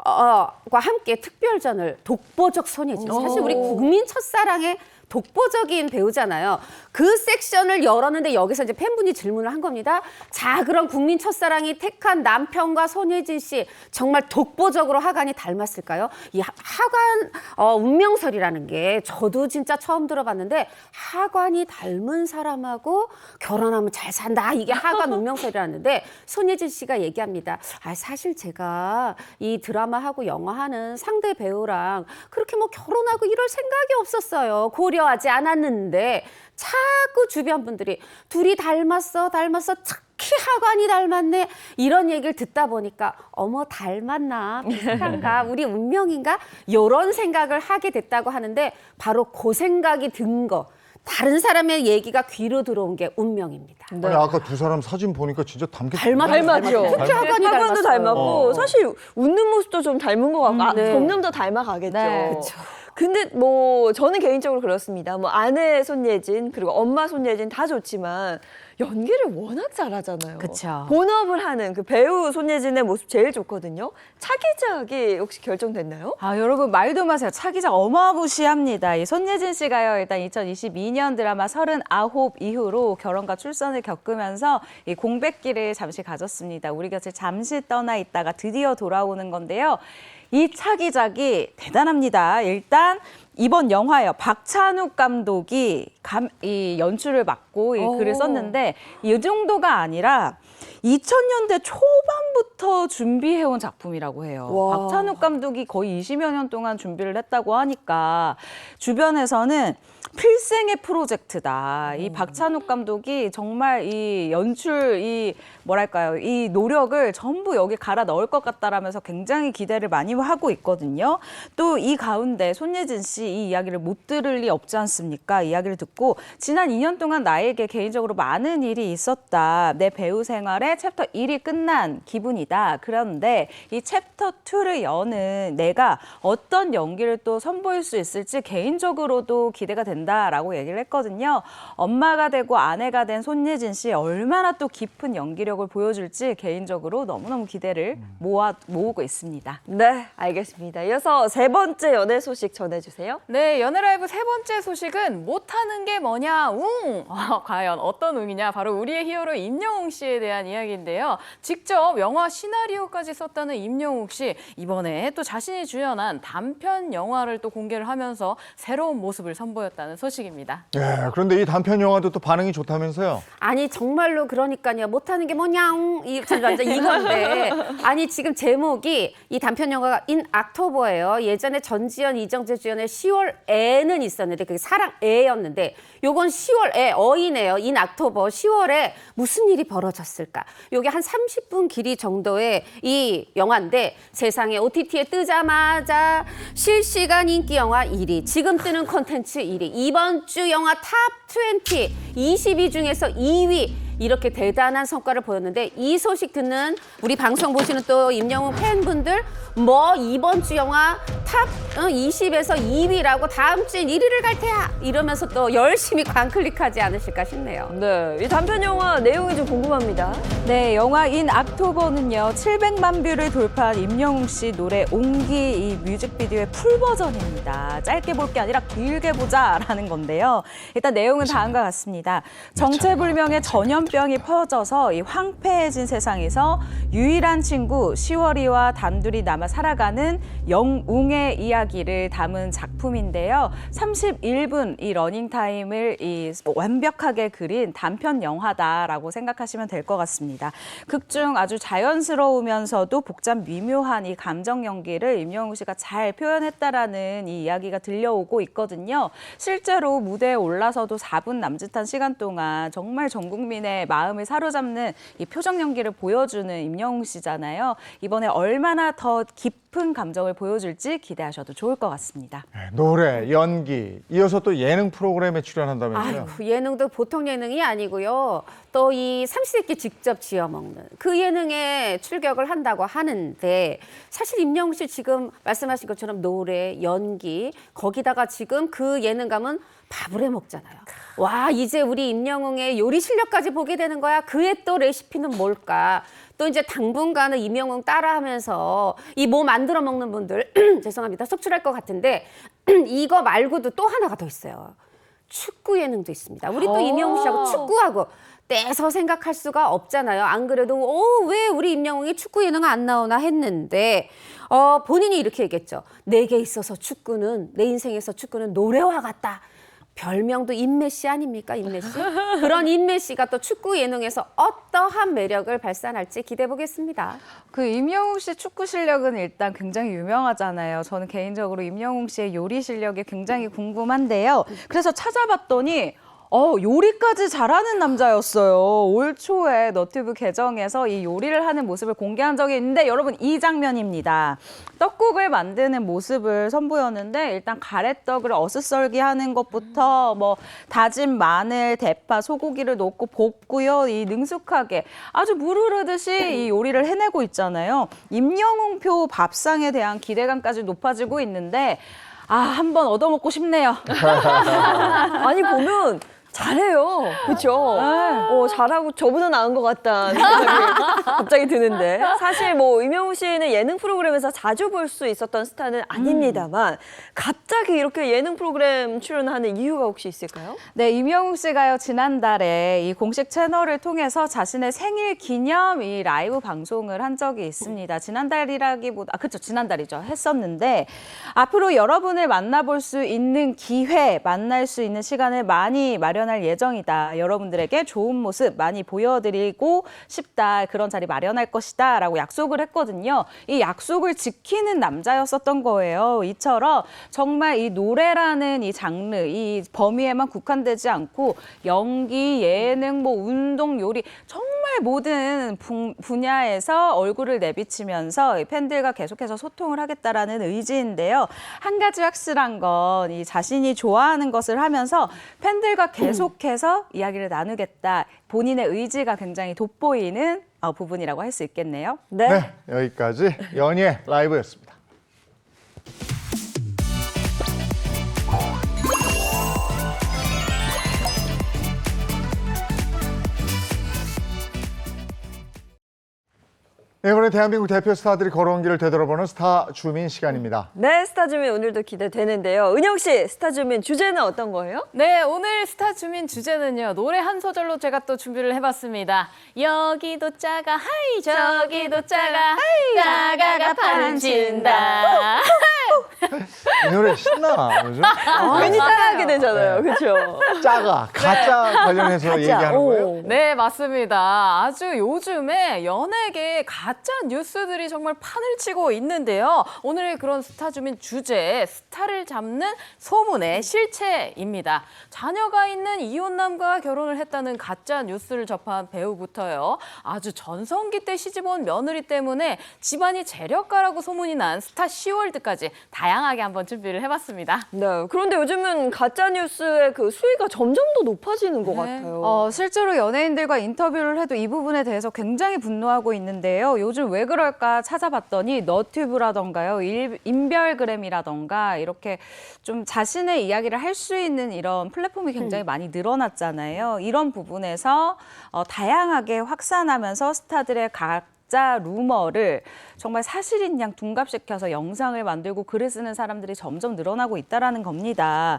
과 함께 특별전을 독보적 손예진. 사실 우리 국민 첫사랑의 독보적인 배우잖아요. 그 섹션을 열었는데 여기서 이제 팬분이 질문을 한 겁니다. 자, 그럼 국민 첫사랑이 택한 남편과 손예진 씨 정말 독보적으로 하관이 닮았을까요? 이 하관 운명설이라는 게 저도 진짜 처음 들어봤는데 하관이 닮은 사람하고 결혼하면 잘 산다. 이게 하관 운명설이라는데 손예진 씨가 얘기합니다. 아, 사실 제가 이 드라마하고 영화하는 상대 배우랑 그렇게 뭐 결혼하고 이럴 생각이 없었어요. 고려하지 않았는데 자꾸 주변 분들이 둘이 닮았어 특히 하관이 닮았네 이런 얘기를 듣다 보니까 어머 닮았나 비슷한가 우리 운명인가 이런 생각을 하게 됐다고 하는데 바로 그 생각이 든 거 다른 사람의 얘기가 귀로 들어온 게 운명입니다. 아니, 아까 두 사람 사진 보니까 진짜 닮게 닮았죠. 특히 하관이 하관도 닮았어요. 닮았고 사실 웃는 모습도 좀 닮은 것 같고 네. 점점 더 닮아가겠죠. 네. 그쵸. 근데 뭐 저는 개인적으로 그렇습니다. 뭐 아내 손예진 그리고 엄마 손예진 다 좋지만 연기를 워낙 잘하잖아요. 그쵸. 본업을 하는 그 배우 손예진의 모습 제일 좋거든요. 차기작이 혹시 결정됐나요? 아, 여러분 말도 마세요. 차기작 어마무시합니다. 이 손예진 씨가요. 일단 2022년 드라마 39 이후로 결혼과 출산을 겪으면서 이 공백기를 잠시 가졌습니다. 우리 곁을 잠시 떠나 있다가 드디어 돌아오는 건데요. 이 차기작이 대단합니다. 일단 이번 영화요. 박찬욱 감독이 이 연출을 맡고 이 글을 썼는데 이 정도가 아니라 2000년대 초반부터 준비해온 작품이라고 해요. 와. 박찬욱 감독이 거의 20여 년 동안 준비를 했다고 하니까 주변에서는 필생의 프로젝트다. 이 박찬욱 감독이 정말 이 연출, 이 뭐랄까요, 이 노력을 전부 여기 갈아 넣을 것 같다라면서 굉장히 기대를 많이 하고 있거든요. 또 이 가운데 손예진 씨 이 이야기를 못 들을 리 없지 않습니까? 이야기를 듣고 지난 2년 동안 나에게 개인적으로 많은 일이 있었다. 내 배우 생활의 챕터 1이 끝난 기분이다. 그런데 이 챕터 2를 여는 내가 어떤 연기를 또 선보일 수 있을지 개인적으로도 기대가 된다라고 얘기를 했거든요. 엄마가 되고 아내가 된 손예진 씨 얼마나 또 깊은 연기력을 보여줄지 개인적으로 너무너무 기대를 모으고 있습니다. 네, 알겠습니다. 이어서 세 번째 연애 소식 전해주세요. 네, 연애라이브 세 번째 소식은 못하는 게 뭐냐, 웅! 과연 어떤 웅이냐? 바로 우리의 히어로 임영웅 씨에 대한 이야기인데요. 직접 영화 시나리오까지 썼다는 임영웅 씨, 이번에 또 자신이 주연한 단편 영화를 또 공개를 하면서 새로운 모습을 선보였다는 소식입니다. 예, 그런데 이 단편 영화도 또 반응이 좋다면서요? 아니 정말로 그러니까요. 못하는 게 뭐냐옹 완전 이건데 아니 지금 제목이 이 단편 영화가 인 악토버예요. 예전에 전지현 이정재 주연의 10월에는 있었는데 그게 사랑애였는데 요건 10월에 어이네요. 인 악토버 10월에 무슨 일이 벌어졌을까? 요게 한 30분 길이 정도의 이 영화인데 세상에 OTT에 뜨자마자 실시간 인기 영화 1위 지금 뜨는 콘텐츠 1위 이번 주 영화 탑 20 22 중에서 2위 이렇게 대단한 성과를 보였는데 이 소식 듣는 우리 방송 보시는 또 임영웅 팬분들 뭐 이번 주 영화 탑 20에서 2위라고 다음 주엔 1위를 갈 테야 이러면서 또 열심히 광클릭하지 않으실까 싶네요. 네, 이 단편 영화 내용이 좀 궁금합니다. 네, 영화 인 악토버는요 700만 뷰를 돌파한 임영웅 씨 노래 옹기 이 뮤직비디오의 풀 버전입니다. 짧게 볼 게 아니라 길게 보자라는 건데요. 일단 내용은 다음과 같습니다. 정체불명의 전염병이 퍼져서 이 황폐해진 세상에서 유일한 친구 시월이와 단둘이 남아 살아가는 영웅의 이야기를 담은 작품인데요. 31분 이 러닝타임을 완벽하게 그린 단편 영화다라고 생각하시면 될 것 같습니다. 극중 아주 자연스러우면서도 복잡 미묘한 이 감정 연기를 임영웅 씨가 잘 표현했다라는 이 이야기가 들려오고 있거든요. 실제로 무대에 올라서도 4분 남짓한 시간 동안 정말 전 국민의 마음을 사로잡는 이 표정 연기를 보여주는 임영웅 씨잖아요. 이번에 얼마나 더 깊은 감정을 보여줄지 기대하셔도 좋을 것 같습니다. 노래, 연기, 이어서 또 예능 프로그램에 출연한다면서요? 아유, 예능도 보통 예능이 아니고요. 또 이 삼시세끼 직접 지어먹는 그 예능에 출격을 한다고 하는데 사실 임영웅 씨 지금 말씀하신 것처럼 노래, 연기 거기다가 지금 그 예능감은 밥을 해 먹잖아요. 와 이제 우리 임영웅의 요리 실력까지 보게 되는 거야. 그의 또 레시피는 뭘까? 또 이제 당분간은 임영웅 따라하면서 이 뭐 만들어 먹는 분들 죄송합니다. 속출할 것 같은데 이거 말고도 또 하나가 더 있어요. 축구 예능도 있습니다. 우리 또 임영웅 씨하고 축구하고 떼서 생각할 수가 없잖아요. 안 그래도 왜 우리 임영웅이 축구 예능 안 나오나 했는데 본인이 이렇게 얘기했죠. 내게 있어서 축구는 내 인생에서 축구는 노래와 같다. 별명도 인메시 아닙니까? 인메시. 그런 인메시가 또 축구 예능에서 어떠한 매력을 발산할지 기대해 보겠습니다. 그 임영웅 씨 축구 실력은 일단 굉장히 유명하잖아요. 저는 개인적으로 임영웅 씨의 요리 실력이 굉장히 궁금한데요. 그래서 찾아봤더니 요리까지 잘하는 남자였어요. 올 초에 너튜브 계정에서 이 요리를 하는 모습을 공개한 적이 있는데 여러분 이 장면입니다. 떡국을 만드는 모습을 선보였는데 일단 가래떡을 어슷썰기 하는 것부터 뭐 다진 마늘, 대파, 소고기를 넣고 볶고요. 이 능숙하게 아주 물 흐르듯이 이 요리를 해내고 있잖아요. 임영웅표 밥상에 대한 기대감까지 높아지고 있는데 한번 얻어먹고 싶네요. 아니 보면 잘해요. 그렇죠? 잘하고 저보다 나은 것 같다는 생각이 갑자기 드는데 사실 뭐 임영웅 씨는 예능 프로그램에서 자주 볼 수 있었던 스타는 아닙니다만 갑자기 이렇게 예능 프로그램 출연하는 이유가 혹시 있을까요? 네, 임영웅 씨가요 지난달에 이 공식 채널을 통해서 자신의 생일 기념 이 라이브 방송을 한 적이 있습니다. 지난달이라기보다 그렇죠, 지난달이죠. 했었는데 앞으로 여러분을 만나볼 수 있는 기회, 만날 수 있는 시간을 많이 마련할 예정이다. 여러분들에게 좋은 모습 많이 보여드리고 싶다. 그런 자리 마련할 것이다. 라고 약속을 했거든요. 이 약속을 지키는 남자였었던 거예요. 이처럼 정말 이 노래라는 이 장르, 이 범위에만 국한되지 않고 연기, 예능, 뭐 운동, 요리 정말 모든 분야에서 얼굴을 내비치면서 팬들과 계속해서 소통을 하겠다라는 의지인데요. 한 가지 확실한 건 이 자신이 좋아하는 것을 하면서 팬들과 계속해서 이야기를 나누겠다. 본인의 의지가 굉장히 돋보이는 부분이라고 할 수 있겠네요. 네, 여기까지 연예 라이브였습니다. 네, 이번에 대한민국 대표 스타들이 걸어온 길을 되돌아보는 스타 주민 시간입니다. 네, 스타 주민 오늘도 기대되는데요. 은영 씨, 스타 주민 주제는 어떤 거예요? 네, 오늘 스타 주민 주제는요. 노래 한 소절로 제가 또 준비를 해봤습니다. 여기도 짜가 하이 저기도 짜가 하이 짜가가 판친다. 이 노래 신나, 요즘? 괜히 따라하게 되잖아요. 그렇죠? 짜가, 가짜 관련해서 얘기하는 거예요? 네, 맞습니다. 아주 요즘에 연예계 가짜 뉴스들이 정말 판을 치고 있는데요. 오늘 그런 스타 주민 주제, 스타를 잡는 소문의 실체입니다. 자녀가 있는 이혼남과 결혼을 했다는 가짜 뉴스를 접한 배우부터요. 아주 전성기 때 시집온 며느리 때문에 집안이 재력가라고 소문이 난 스타 시월드까지 다양하게 한번 준비를 해봤습니다. 네, 그런데 요즘은 가짜 뉴스의 그 수위가 점점 더 높아지는 것 같아요. 실제로 연예인들과 인터뷰를 해도 이 부분에 대해서 굉장히 분노하고 있는데요. 요즘 왜 그럴까 찾아봤더니 너튜브라던가요, 인별그램이라던가 이렇게 좀 자신의 이야기를 할 수 있는 이런 플랫폼이 굉장히 많이 늘어났잖아요. 이런 부분에서 다양하게 확산하면서 스타들의 가짜 루머를 정말 사실인 양 둔갑시켜서 영상을 만들고 글을 쓰는 사람들이 점점 늘어나고 있다는 겁니다.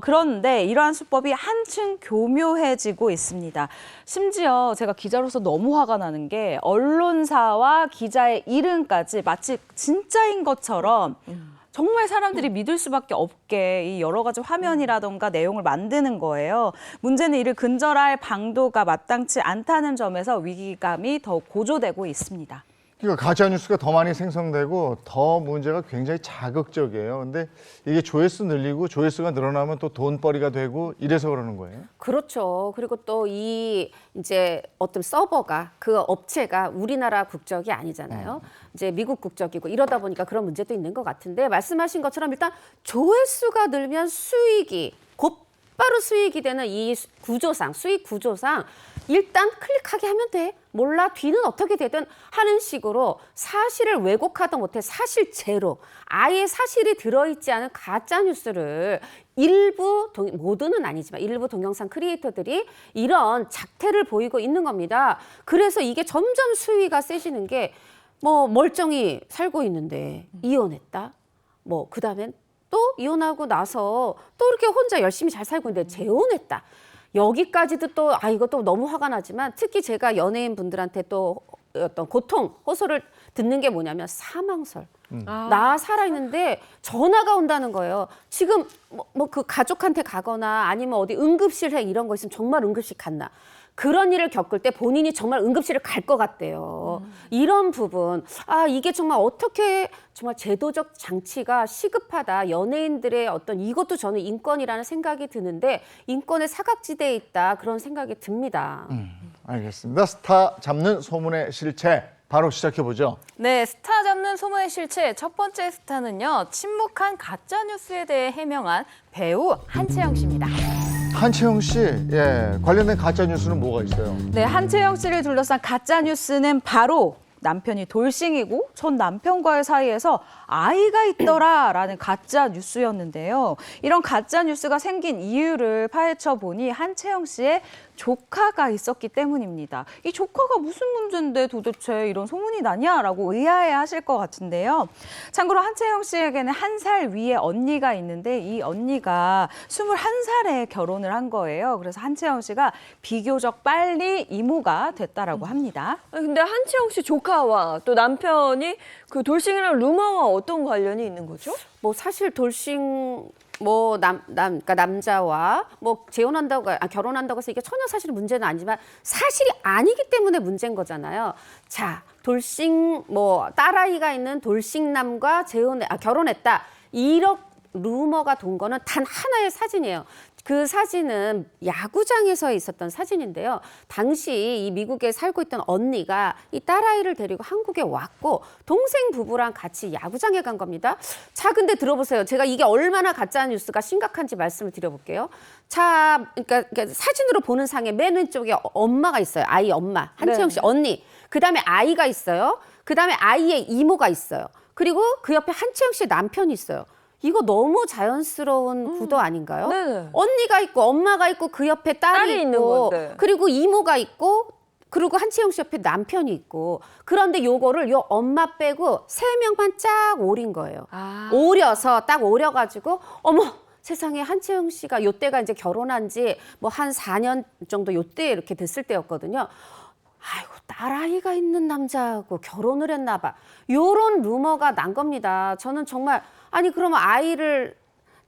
그런데 이러한 수법이 한층 교묘해지고 있습니다. 심지어 제가 기자로서 너무 화가 나는 게 언론사와 기자의 이름까지 마치 진짜인 것처럼 정말 사람들이 믿을 수밖에 없게 이 여러 가지 화면이라던가 내용을 만드는 거예요. 문제는 이를 근절할 방도가 마땅치 않다는 점에서 위기감이 더 고조되고 있습니다. 그러니까 가짜 뉴스가 더 많이 생성되고 더 문제가 굉장히 자극적이에요. 근데 이게 조회수 늘리고 조회수가 늘어나면 또 돈벌이가 되고 이래서 그러는 거예요. 그렇죠. 그리고 또 이제 어떤 서버가 그 업체가 우리나라 국적이 아니잖아요. 이제 미국 국적이고 이러다 보니까 그런 문제도 있는 것 같은데 말씀하신 것처럼 일단 조회수가 늘면 수익이 곧바로 수익이 되는 이 구조상, 수익 구조상 일단 클릭하게 하면 돼. 몰라 뒤는 어떻게 되든 하는 식으로 사실을 왜곡하다 못해 사실 제로, 아예 사실이 들어있지 않은 가짜 뉴스를 일부 모두는 아니지만 일부 동영상 크리에이터들이 이런 작태를 보이고 있는 겁니다. 그래서 이게 점점 수위가 세지는 게 뭐 멀쩡히 살고 있는데 이혼했다. 뭐 그다음엔 또 이혼하고 나서 또 이렇게 혼자 열심히 잘 살고 있는데 재혼했다. 여기까지도 또 이것도 너무 화가 나지만 특히 제가 연예인 분들한테 또 어떤 고통 호소를 듣는 게 뭐냐면 사망설. 나 살아있는데 전화가 온다는 거예요. 지금 뭐 그 가족한테 가거나 아니면 어디 응급실에 이런 거 있으면 정말 응급실 갔나. 그런 일을 겪을 때 본인이 정말 응급실을 갈 것 같대요. 이런 부분, 이게 정말 어떻게 정말 제도적 장치가 시급하다. 연예인들의 어떤 이것도 저는 인권이라는 생각이 드는데 인권의 사각지대에 있다. 그런 생각이 듭니다. 알겠습니다. 스타 잡는 소문의 실체 바로 시작해보죠. 네, 스타 잡는 소문의 실체 첫 번째 스타는요. 침묵한 가짜 뉴스에 대해 해명한 배우 한채영 씨입니다. 한채영 씨, 관련된 가짜 뉴스는 뭐가 있어요? 네, 한채영 씨를 둘러싼 가짜 뉴스는 바로 남편이 돌싱이고 전 남편과의 사이에서 아이가 있더라라는 가짜 뉴스였는데요. 이런 가짜 뉴스가 생긴 이유를 파헤쳐 보니 한채영 씨의 조카가 있었기 때문입니다. 이 조카가 무슨 문제인데 도대체 이런 소문이 나냐라고 의아해하실 것 같은데요. 참고로 한채영 씨에게는 1살 위에 언니가 있는데 이 언니가 21살에 결혼을 한 거예요. 그래서 한채영 씨가 비교적 빨리 이모가 됐다라고 합니다. 근데 한채영 씨 조카와 또 남편이 그 돌싱이라는 루머와 어떤 관련이 있는 거죠? 뭐 사실 돌싱 그러니까 남자와 뭐 재혼한다고 결혼한다고 해서 이게 전혀 사실 문제는 아니지만 사실이 아니기 때문에 문제인 거잖아요. 자, 돌싱 딸아이가 있는 돌싱남과 결혼했다. 이런 루머가 돈 거는 단 하나의 사진이에요. 그 사진은 야구장에서 있었던 사진인데요. 당시 이 미국에 살고 있던 언니가 이 딸아이를 데리고 한국에 왔고 동생 부부랑 같이 야구장에 간 겁니다. 자, 근데 들어보세요. 제가 이게 얼마나 가짜 뉴스가 심각한지 말씀을 드려볼게요. 자, 그러니까 사진으로 보는 상에 맨 왼쪽에 엄마가 있어요. 아이 엄마, 한채영 씨 언니. 그다음에 아이가 있어요. 그다음에 아이의 이모가 있어요. 그리고 그 옆에 한채영 씨의 남편이 있어요. 이거 너무 자연스러운 구도 아닌가요? 네네. 언니가 있고 엄마가 있고 그 옆에 딸이 있는 있고 건데. 그리고 이모가 있고 그리고 한채영 씨 옆에 남편이 있고 그런데 요거를 요 엄마 빼고 3명만 쫙 오린 거예요. 오려서 딱 오려가지고 어머 세상에 한채영 씨가 요때가 이제 결혼한 지 뭐 한 4년 정도 요때 이렇게 됐을 때였거든요. 아이고 딸아이가 있는 남자하고 결혼을 했나 봐. 요런 루머가 난 겁니다. 저는 정말 그러면 아이를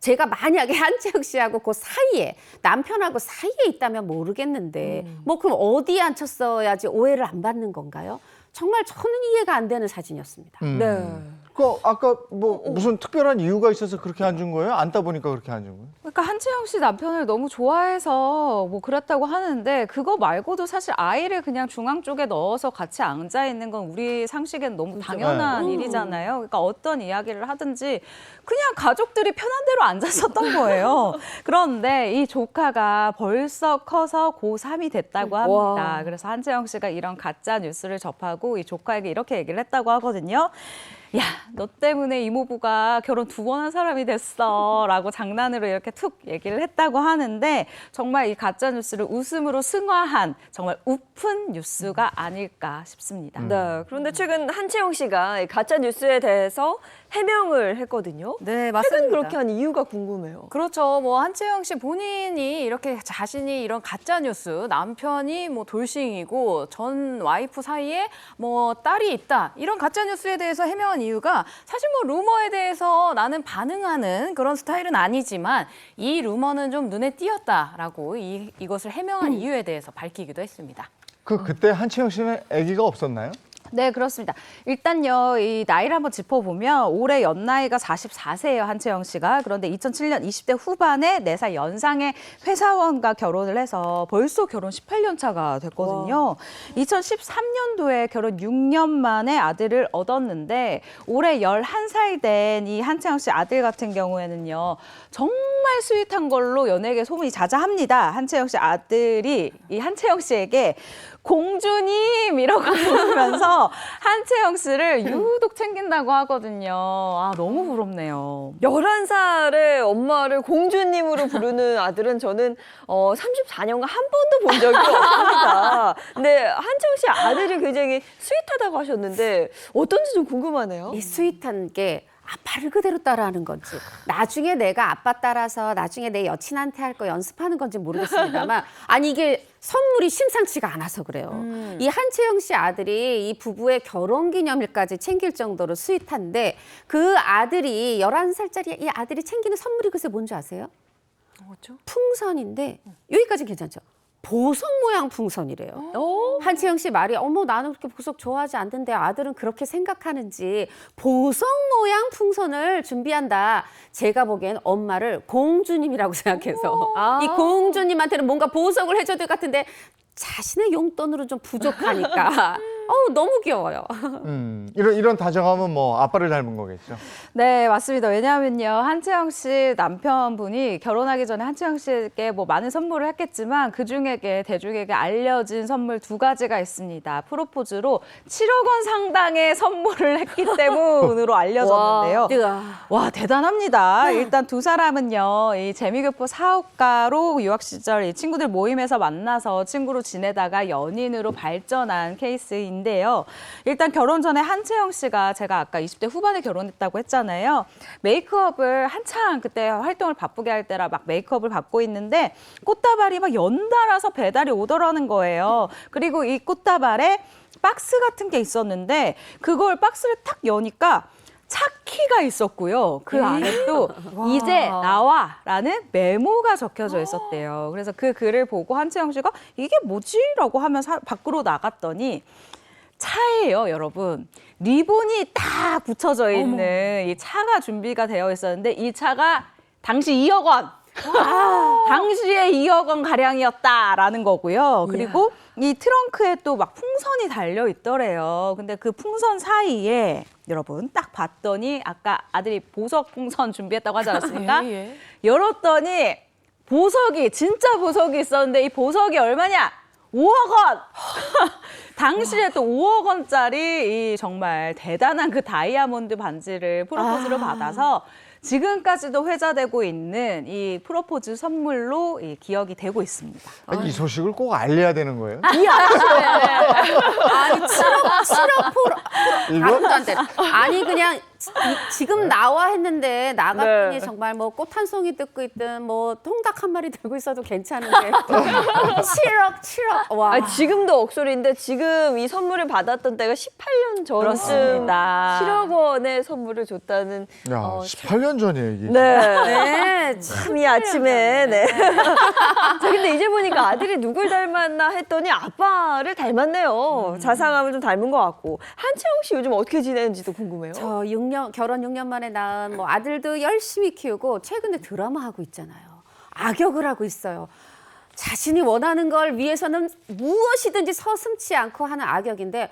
제가 만약에 한채영 씨하고 그 사이에 남편하고 사이에 있다면 모르겠는데 그럼 어디에 앉혔어야지 오해를 안 받는 건가요? 정말 저는 이해가 안 되는 사진이었습니다. 네. 아까 무슨 특별한 이유가 있어서 그렇게 앉은 거예요? 앉다 보니까 그렇게 앉은 거예요? 그러니까 한채영 씨 남편을 너무 좋아해서 뭐 그렇다고 하는데 그거 말고도 사실 아이를 그냥 중앙 쪽에 넣어서 같이 앉아 있는 건 우리 상식엔 너무 당연한 일이잖아요. 그러니까 어떤 이야기를 하든지 그냥 가족들이 편한 대로 앉았었던 거예요. 그런데 이 조카가 벌써 커서 고3이 됐다고 합니다. 와. 그래서 한채영 씨가 이런 가짜 뉴스를 접하고 이 조카에게 이렇게 얘기를 했다고 하거든요. 야, 너 때문에 이모부가 결혼 2번 한 사람이 됐어 라고 장난으로 이렇게 툭 얘기를 했다고 하는데 정말 이 가짜 뉴스를 웃음으로 승화한 정말 우픈 뉴스가 아닐까 싶습니다. 네. 그런데 최근 한채영 씨가 이 가짜 뉴스에 대해서 해명을 했거든요. 네, 최근 그렇게 한 이유가 궁금해요. 그렇죠. 한채영 씨 본인이 이렇게 자신이 이런 가짜 뉴스, 남편이 돌싱이고 전 와이프 사이에 딸이 있다. 이런 가짜 뉴스에 대해서 해명한 이유가 사실 루머에 대해서 나는 반응하는 그런 스타일은 아니지만 이 루머는 좀 눈에 띄었다라고 이것을 해명한 이유에 대해서 밝히기도 했습니다. 그때 한채영 씨는 아기가 없었나요? 네, 그렇습니다. 일단요, 이 나이를 한번 짚어보면 올해 연나이가 44세예요, 한채영 씨가. 그런데 2007년 20대 후반에 4살 연상의 회사원과 결혼을 해서 벌써 결혼 18년 차가 됐거든요. 2013년도에 결혼 6년 만에 아들을 얻었는데 올해 11살 된 이 한채영 씨 아들 같은 경우에는요, 정말 정말 스윗한 걸로 연예계 소문이 자자합니다. 한채영 씨 아들이 이 한채영 씨에게 공주님이라고 부르면서 한채영 씨를 유독 챙긴다고 하거든요. 아, 너무 부럽네요. 11살의 엄마를 공주님으로 부르는 아들은 저는 34년간 한 번도 본 적이 없습니다. 근데 한채영 씨 아들이 굉장히 스윗하다고 하셨는데 어떤지 좀 궁금하네요. 이 스윗한 게 아빠를 그대로 따라하는 건지 나중에 내가 아빠 따라서 나중에 내 여친한테 할 거 연습하는 건지 모르겠습니다만 아니 이게 선물이 심상치가 않아서 그래요. 이 한채영 씨 아들이 이 부부의 결혼기념일까지 챙길 정도로 스윗한데 그 아들이 11살짜리 이 아들이 챙기는 선물이 글쎄 뭔지 아세요? 뭐죠? 풍선인데 여기까지는 괜찮죠. 보석 모양 풍선이래요. 한채영 씨 말이 어머 나는 그렇게 보석 좋아하지 않는데 아들은 그렇게 생각하는지 보석 모양 풍선을 준비한다. 제가 보기엔 엄마를 공주님이라고 생각해서 이 공주님한테는 뭔가 보석을 해줘야 될 것 같은데 자신의 용돈으로 좀 부족하니까 너무 귀여워요. 이런 다정함은 뭐 아빠를 닮은 거겠죠. 네, 맞습니다. 왜냐하면요, 한채영 씨 남편분이 결혼하기 전에 한채영 씨에게 뭐 많은 선물을 했겠지만 그 중에 대중에게 알려진 선물 2가지가 있습니다. 프로포즈로 7억 원 상당의 선물을 했기 때문으로 알려졌는데요. 와, 대단합니다. 일단 두 사람은요, 이 재미교포 사업가로 유학 시절 이 친구들 모임에서 만나서 친구로 지내다가 연인으로 발전한 케이스인데요. 일단 결혼 전에 한채영 씨가 제가 아까 20대 후반에 결혼했다고 했잖아요. 메이크업을 한창 그때 활동을 바쁘게 할 때라 막 메이크업을 받고 있는데 꽃다발이 막 연달아서 배달이 오더라는 거예요. 그리고 이 꽃다발에 박스 같은 게 있었는데 그걸 박스를 탁 여니까 차키가 있었고요. 그 안에 또 이제 나와라는 메모가 적혀져 있었대요. 그래서 그 글을 보고 한채영 씨가 이게 뭐지라고 하면 밖으로 나갔더니 차예요, 여러분. 리본이 딱 붙여져 있는 이 차가 준비가 되어 있었는데 이 차가 당시 2억 원. 당시에 2억 원 가량이었다라는 거고요. 그리고 이 트렁크에 또 막 풍선이 달려 있더래요. 근데 그 풍선 사이에 여러분 딱 봤더니 아까 아들이 보석 풍선 준비했다고 하지 않았습니까? 열었더니 보석이 진짜 보석이 있었는데 이 보석이 얼마냐? 5억 원! 당시에 또 5억 원짜리 이 정말 대단한 그 다이아몬드 반지를 프로포즈로 받아서 지금까지도 회자되고 있는 이 프로포즈 선물로 이 기억이 되고 있습니다. 이 소식을 꼭 알려야 되는 거예요? 아니 7억 프로 말도 안 돼. 아니 그냥 지금 나와 했는데 나갔더니 정말 뭐 꽃 한 송이 뜯고 있든 뭐 통닭 한 마리 들고 있어도 괜찮은데 7억 와. 지금도 억소리인데 지금 이 선물을 받았던 때가 18년 전쯤 그렇습니다. 7억 원의 선물을 줬다는 야, 18년 전이에요, 이게. 네, 참 이 아침에 네. 자, 근데 이제 보니까 아들이 누굴 닮았나 했더니 아빠를 닮았네요. 자상함을 좀 닮은 것 같고. 한채영 씨 요즘 어떻게 지내는지도 궁금해요. 저 결혼 6년 만에 낳은 뭐 아들도 열심히 키우고 최근에 드라마 하고 있잖아요. 악역을 하고 있어요. 자신이 원하는 걸 위해서는 무엇이든지 서슴지 않고 하는 악역인데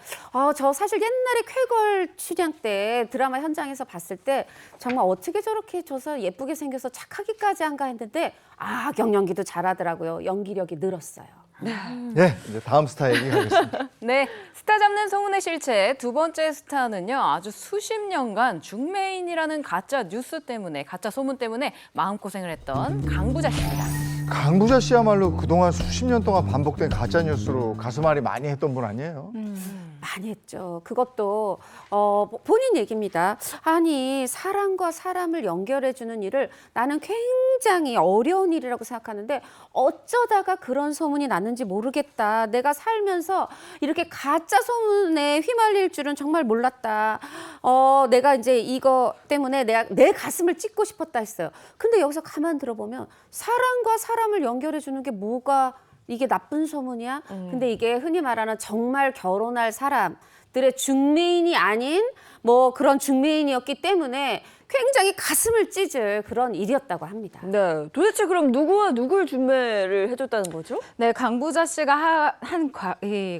저 사실 옛날에 쾌걸 춘향 때 드라마 현장에서 봤을 때 정말 어떻게 저렇게 줘서 예쁘게 생겨서 착하기까지 한가 했는데 경연기도 잘하더라고요. 연기력이 늘었어요. 예, 이제 다음 스타 얘기하겠습니다. 네, 스타 잡는 소문의 실체 두 번째 스타는요. 아주 수십 년간 중매인이라는 가짜 뉴스 때문에 가짜 소문 때문에 마음고생을 했던 강부자 씨입니다. 강부자 씨야말로 그동안 수십 년 동안 반복된 가짜 뉴스로 가슴앓이 많이 했던 분 아니에요? 많이 했죠. 그것도 본인 얘기입니다. 아니 사람과 사람을 연결해주는 일을 나는 굉장히 어려운 일이라고 생각하는데 어쩌다가 그런 소문이 났는지 모르겠다. 내가 살면서 이렇게 가짜 소문에 휘말릴 줄은 정말 몰랐다. 내가 이제 이거 때문에 내 가슴을 찢고 싶었다 했어요. 근데 여기서 가만 들어보면 사람과 사람을 연결해주는 게 뭐가 이게 나쁜 소문이야? 근데 이게 흔히 말하는 정말 결혼할 사람들의 중매인이 아닌 뭐 그런 중매인이었기 때문에 굉장히 가슴을 찢을 그런 일이었다고 합니다. 네, 도대체 그럼 누구와 누굴 준매를 해줬다는 거죠? 네, 강부자 씨가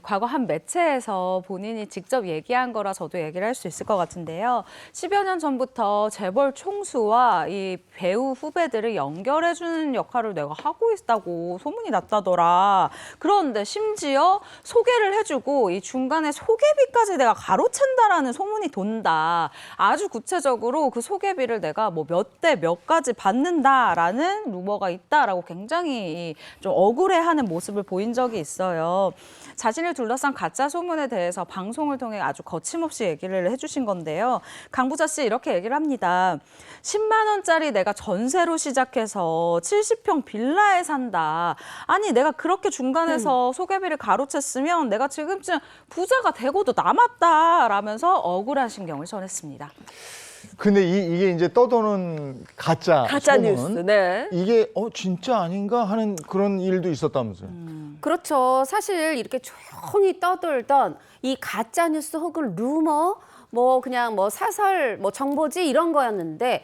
과거 한 매체에서 본인이 직접 얘기한 거라 저도 얘기를 할 수 있을 것 같은데요. 10여 년 전부터 재벌 총수와 이 배우 후배들을 연결해주는 역할을 내가 하고 있다고 소문이 났다더라. 그런데 심지어 소개를 해주고 이 중간에 소개비까지 내가 가로챈다라는 소문이 돈다. 아주 구체적으로 그 소개비를 내가 뭐 몇 대 몇 가지 받는다라는 루머가 있다라고 굉장히 좀 억울해하는 모습을 보인 적이 있어요. 자신을 둘러싼 가짜 소문에 대해서 방송을 통해 아주 거침없이 얘기를 해주신 건데요. 강부자 씨 이렇게 얘기를 합니다. 10만 원짜리 내가 전세로 시작해서 70평 빌라에 산다. 아니 내가 그렇게 중간에서 소개비를 가로챘으면 내가 지금쯤 부자가 되고도 남았다라면서 억울한 심경을 전했습니다. 근데 이게 이제 떠도는 가짜 소문. 뉴스. 네. 이게 진짜 아닌가 하는 그런 일도 있었다면서요. 그렇죠. 사실 이렇게 조용히 떠돌던 이 가짜 뉴스 혹은 루머, 뭐 그냥 뭐 사설, 뭐 정보지 이런 거였는데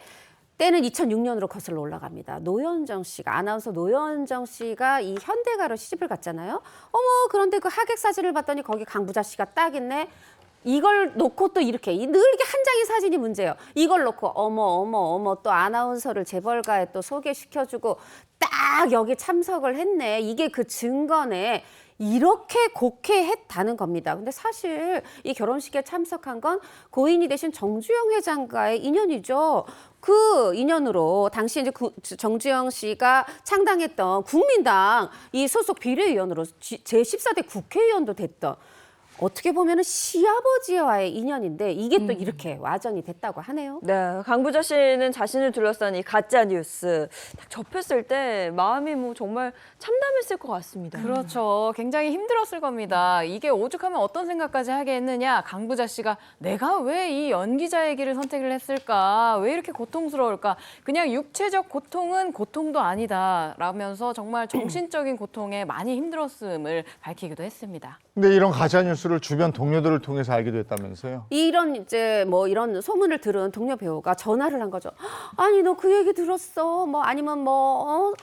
때는 2006년으로 거슬러 올라갑니다. 노현정 씨가 아나운서 노현정 씨가 이 현대가로 시집을 갔잖아요. 어머 그런데 그 하객 사진을 봤더니 거기 강부자 씨가 딱 있네. 이걸 놓고 또 이렇게 늘 이게 한 장의 사진이 문제예요. 이걸 놓고 어머 또 아나운서를 재벌가에 또 소개시켜주고 딱 여기 참석을 했네. 이게 그 증거네. 이렇게 곡해했다는 겁니다. 근데 사실 이 결혼식에 참석한 건 고인이 되신 정주영 회장과의 인연이죠. 그 인연으로 당시 이제 정주영 씨가 창당했던 국민당 이 소속 비례위원으로 제14대 국회의원도 됐던 어떻게 보면은 시아버지와의 인연인데 이게 또 이렇게 와전이 됐다고 하네요. 네, 강부자 씨는 자신을 둘러싼 이 가짜 뉴스 딱 접했을 때 마음이 뭐 정말 참담했을 것 같습니다. 그렇죠. 굉장히 힘들었을 겁니다. 이게 오죽하면 어떤 생각까지 하게 했느냐. 강부자 씨가 내가 왜 이 연기자의 길을 선택을 했을까? 왜 이렇게 고통스러울까? 그냥 육체적 고통은 고통도 아니다. 라면서 정말 정신적인 고통에 많이 힘들었음을 밝히기도 했습니다. 근데 이런 가짜 뉴스를 주변 동료들을 통해서 알게 됐다면서요? 이런 이제 뭐 이런 소문을 들은 동료 배우가 전화를 한 거죠. 아니 너 그 얘기 들었어? 뭐 아니면 뭐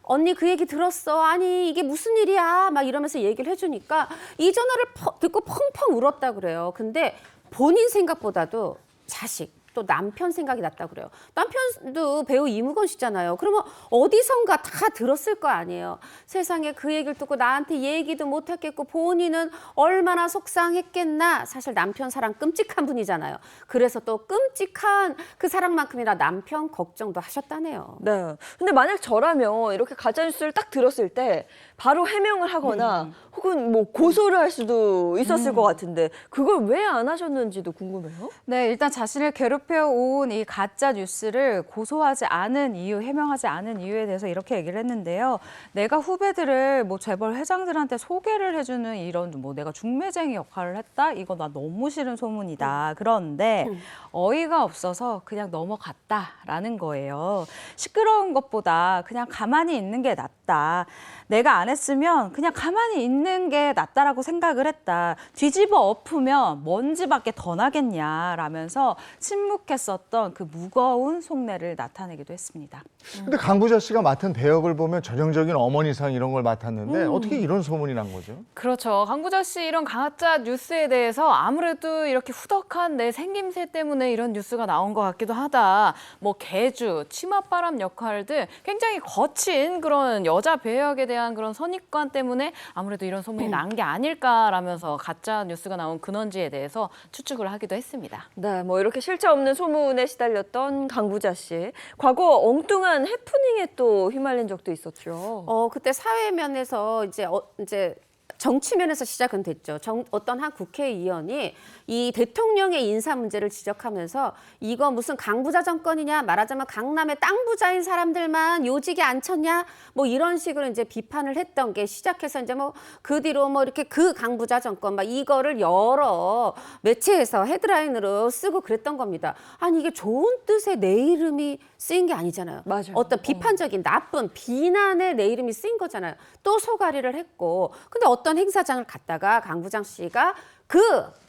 언니 그 얘기 들었어? 아니 이게 무슨 일이야? 막 이러면서 얘기를 해주니까 이 전화를 듣고 펑펑 울었다 그래요. 근데 본인 생각보다도 자식 또 남편 생각이 났다 그래요. 남편도 배우 이무건 씨잖아요. 그러면 어디선가 다 들었을 거 아니에요. 세상에 그 얘기를 듣고 나한테 얘기도 못했겠고 본인은 얼마나 속상했겠나. 사실 남편 사랑 끔찍한 분이잖아요. 그래서 또 끔찍한 그 사랑만큼이나 남편 걱정도 하셨다네요. 네. 근데 만약 저라면 이렇게 가짜 뉴스를 딱 들었을 때 바로 해명을 하거나 혹은 뭐 고소를 할 수도 있었을 것 같은데 그걸 왜 안 하셨는지도 궁금해요. 네, 일단 자신을 괴롭혀온 이 가짜 뉴스를 고소하지 않은 이유, 해명하지 않은 이유에 대해서 이렇게 얘기를 했는데요. 내가 후배들을 뭐 재벌 회장들한테 소개를 해주는 이런 뭐 내가 중매쟁이 역할을 했다? 이거 나 너무 싫은 소문이다. 그런데 어이가 없어서 그냥 넘어갔다라는 거예요. 시끄러운 것보다 그냥 가만히 있는 게 낫다. 내가 안 했으면 그냥 가만히 있는 게 낫다라고 생각을 했다. 뒤집어 엎으면 먼지밖에 더 나겠냐라면서 침묵했었던 그 무거운 속내를 나타내기도 했습니다. 근데 강부자 씨가 맡은 배역을 보면 전형적인 어머니상 이런 걸 맡았는데 어떻게 이런 소문이 난 거죠? 그렇죠. 강부자 씨 이런 가짜 뉴스에 대해서 아무래도 이렇게 후덕한 내 생김새 때문에 이런 뉴스가 나온 것 같기도 하다. 뭐 개주, 치맛바람 역할들 굉장히 거친 그런 여자 배역에 대한 그런 선입관 때문에 아무래도 이런 소문이 난 게 아닐까라면서 가짜 뉴스가 나온 근원지에 대해서 추측을 하기도 했습니다. 네, 뭐 이렇게 실체 없는 소문에 시달렸던 강부자 씨. 과거 엉뚱한 해프닝에 또 휘말린 적도 있었죠. 그때 사회면에서 이제 정치면에서 시작은 됐죠. 어떤 한 국회의원이 이 대통령의 인사 문제를 지적하면서 이거 무슨 강부자 정권이냐, 말하자면 강남의 땅 부자인 사람들만 요직에 앉혔냐, 뭐 이런 식으로 이제 비판을 했던 게 시작해서 이제 뭐 그 뒤로 뭐 이렇게 그 강부자 정권 막 이거를 여러 매체에서 헤드라인으로 쓰고 그랬던 겁니다. 아니 이게 좋은 뜻의 내 이름이 쓰인 게 아니잖아요. 맞아요. 어떤 비판적인 나쁜 비난의 내 이름이 쓰인 거잖아요. 또 소가리를 했고, 근데 어떤 어떤 행사장을 갔다가 강 부장 씨가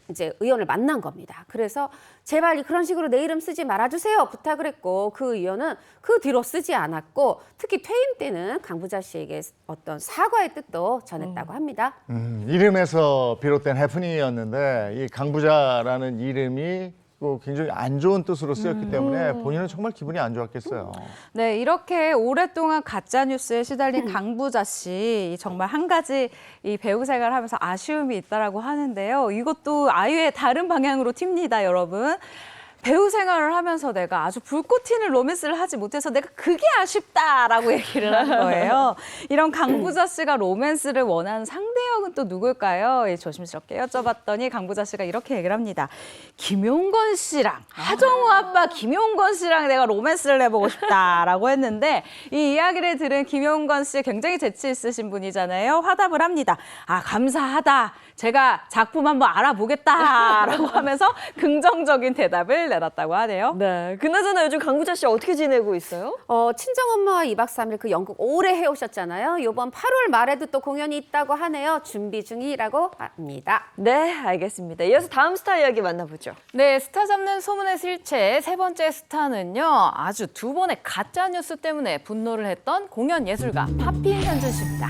이제 의원을 만난 겁니다. 그래서 제발 그런 식으로 내 이름 쓰지 말아주세요 부탁을 했고 그 의원은 그 뒤로 쓰지 않았고 특히 퇴임 때는 강 부장 씨에게 어떤 사과의 뜻도 전했다고 합니다. 이름에서 비롯된 해프닝이었는데 이 강부자라는 이름이 굉장히 안 좋은 뜻으로 쓰였기 때문에 본인은 정말 기분이 안 좋았겠어요. 네, 이렇게 오랫동안 가짜 뉴스에 시달린 강부자 씨 정말 한 가지 이 배우 생활을 하면서 아쉬움이 있다라고 하는데요. 이것도 아예 다른 방향으로 튑니다, 여러분. 배우 생활을 하면서 내가 아주 불꽃 튀는 로맨스를 하지 못해서 내가 그게 아쉽다라고 얘기를 한 거예요. 이런 강부자 씨가 로맨스를 원하는 상대역은 또 누굴까요? 예, 조심스럽게 여쭤봤더니 강부자 씨가 이렇게 얘기를 합니다. 김용건 씨랑 하정우 아빠 김용건 씨랑 내가 로맨스를 해보고 싶다라고 했는데 이 이야기를 들은 김용건 씨 굉장히 재치 있으신 분이잖아요. 화답을 합니다. 아, 감사하다. 제가 작품 한번 알아보겠다라고 하면서 긍정적인 대답을 내놨다고 하네요. 네. 그나저나 요즘 강부자 씨 어떻게 지내고 있어요? 친정엄마와 2박 3일 그 연극 오래 해오셨잖아요. 이번 8월 말에도 또 공연이 있다고 하네요. 준비 중이라고 합니다. 네, 알겠습니다. 이어서 다음 스타 이야기 만나보죠. 네, 스타 잡는 소문의 실체 세 번째 스타는요. 아주 두 번의 가짜 뉴스 때문에 분노를 했던 공연 예술가 파핀 현준 씨입니다.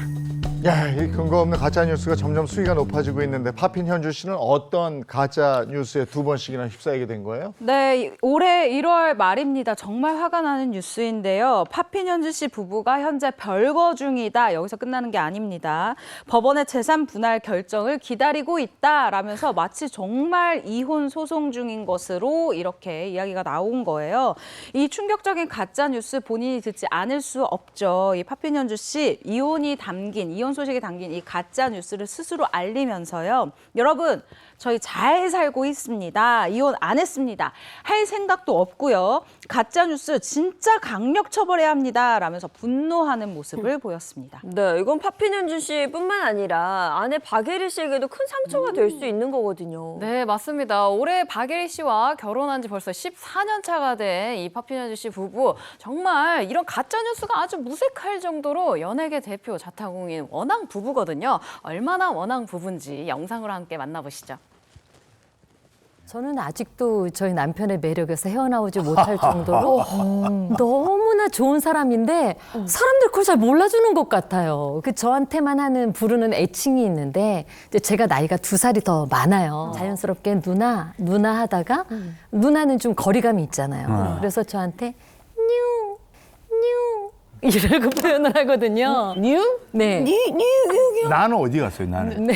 야, 이 근거 없는 가짜 뉴스가 점점 수위가 높아지고 있는데 파핀 현주 씨는 어떤 가짜 뉴스에 두 번씩이나 휩싸이게 된 거예요? 네, 올해 1월 말입니다. 정말 화가 나는 뉴스인데요. 파핀 현주 씨 부부가 현재 별거 중이다. 여기서 끝나는 게 아닙니다. 법원의 재산 분할 결정을 기다리고 있다라면서 마치 정말 이혼 소송 중인 것으로 이렇게 이야기가 나온 거예요. 이 충격적인 가짜 뉴스 본인이 듣지 않을 수 없죠. 이 파핀 현주 씨 이혼 소식이 담긴 이 가짜 뉴스를 스스로 알리면서요. 여러분, 저희 잘 살고 있습니다. 이혼 안 했습니다. 할 생각도 없고요. 가짜 뉴스 진짜 강력 처벌해야 합니다. 라면서 분노하는 모습을 보였습니다. 네, 이건 파핀 현준 씨뿐만 아니라 아내 박예리 씨에게도 큰 상처가 될 수 있는 거거든요. 네, 맞습니다. 올해 박예리 씨와 결혼한 지 벌써 14년 차가 된 이 파핀 현준 씨 부부. 정말 이런 가짜 뉴스가 아주 무색할 정도로 연예계 대표 자타공인 원앙 부부거든요. 얼마나 원앙 부부인지 영상으로 함께 만나보시죠. 저는 아직도 저희 남편의 매력에서 헤어나오지 못할 정도로 너무나 좋은 사람인데 사람들 그걸 잘 몰라주는 것 같아요. 그 저한테만 부르는 애칭이 있는데 이제 제가 나이가 2살이 더 많아요. 자연스럽게 누나 하다가 누나는 좀 거리감이 있잖아요. 그래서 저한테 뉴 이라고 표현을 하거든요. 뉴? 네. 나는 어디 갔어요, 나는?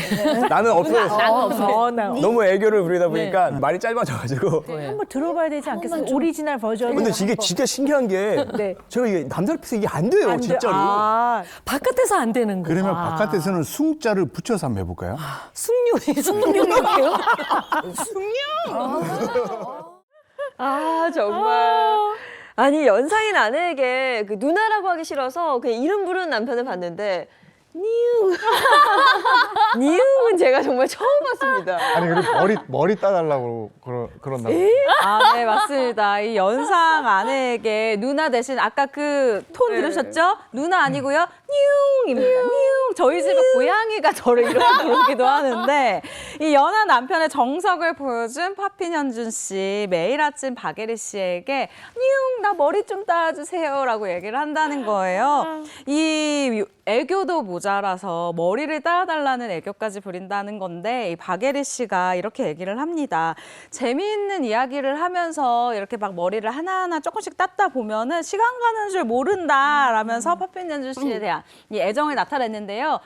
나는 없어요. 너무 애교를 부리다 보니까 말이 짧아져가지고. 한번 들어봐야 되지 않겠어요? 오리지널 버전. 근데 이게 진짜 신기한 게 제가 이게 남자로서 이게 안 돼요, 진짜로. 바깥에서 안 되는 거예요. 그러면 바깥에서는 숭자를 붙여서 한번 해볼까요? 숙녀예요. 아, 정말. 아니, 연상인 아내에게 그 누나라고 하기 싫어서 그냥 이름 부르는 남편을 봤는데 니웅은 제가 정말 처음 봤습니다. 아니, 그리고 머리 따달라고 그런다고. 아, 네, 맞습니다. 이 연상 아내에게 누나 대신 아까 그 톤 들으셨죠? 누나 아니고요. 뉴입니다. 뉴. 저희 집에 고양이가 저를 이렇게 부르기도 하는데 이 연한 남편의 정석을 보여준 파핀 현준 씨. 매일 아침 박예리 씨에게 뉴, 나 머리 좀 따주세요라고 얘기를 한다는 거예요. 이 애교도 모자라서 머리를 따라달라는 애교까지 부린다는 건데 이 박예리 씨가 이렇게 얘기를 합니다. 재미있는 이야기를 하면서 이렇게 막 머리를 하나하나 조금씩 땄다 보면은 시간 가는 줄 모른다라면서 파핀 현준 씨에 대한 이 애정을 나타냈는데요.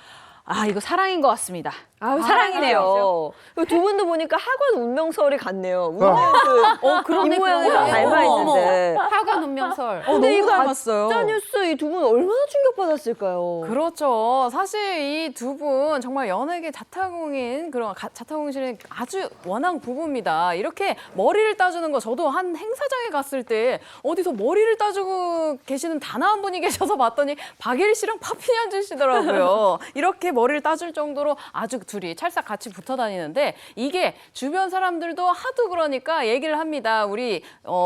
아, 이거 사랑인 것 같습니다. 아, 사랑이네요. 두 분도 보니까 학원 운명설이 같네요. 운명그 입모양이랑 닮아 있는데. 학원 운명설. 근데 너무 닮았어요. 가짜 뉴스 이 두 분 얼마나 충격받았을까요? 그렇죠. 사실 이 두 분 정말 연예계 자타공인 그런 자타공인실은 아주 원앙 부부입니다. 이렇게 머리를 따주는 거 저도 한 행사장에 갔을 때 어디서 머리를 따주고 계시는 단 한 분이 계셔서 봤더니 박예리 씨랑 파핀 현준 씨더라고요. 이렇게 머리를 따줄 정도로 아주 둘이 찰싹 같이 붙어 다니는데 이게 주변 사람들도 하도 그러니까 얘기를 합니다. 우리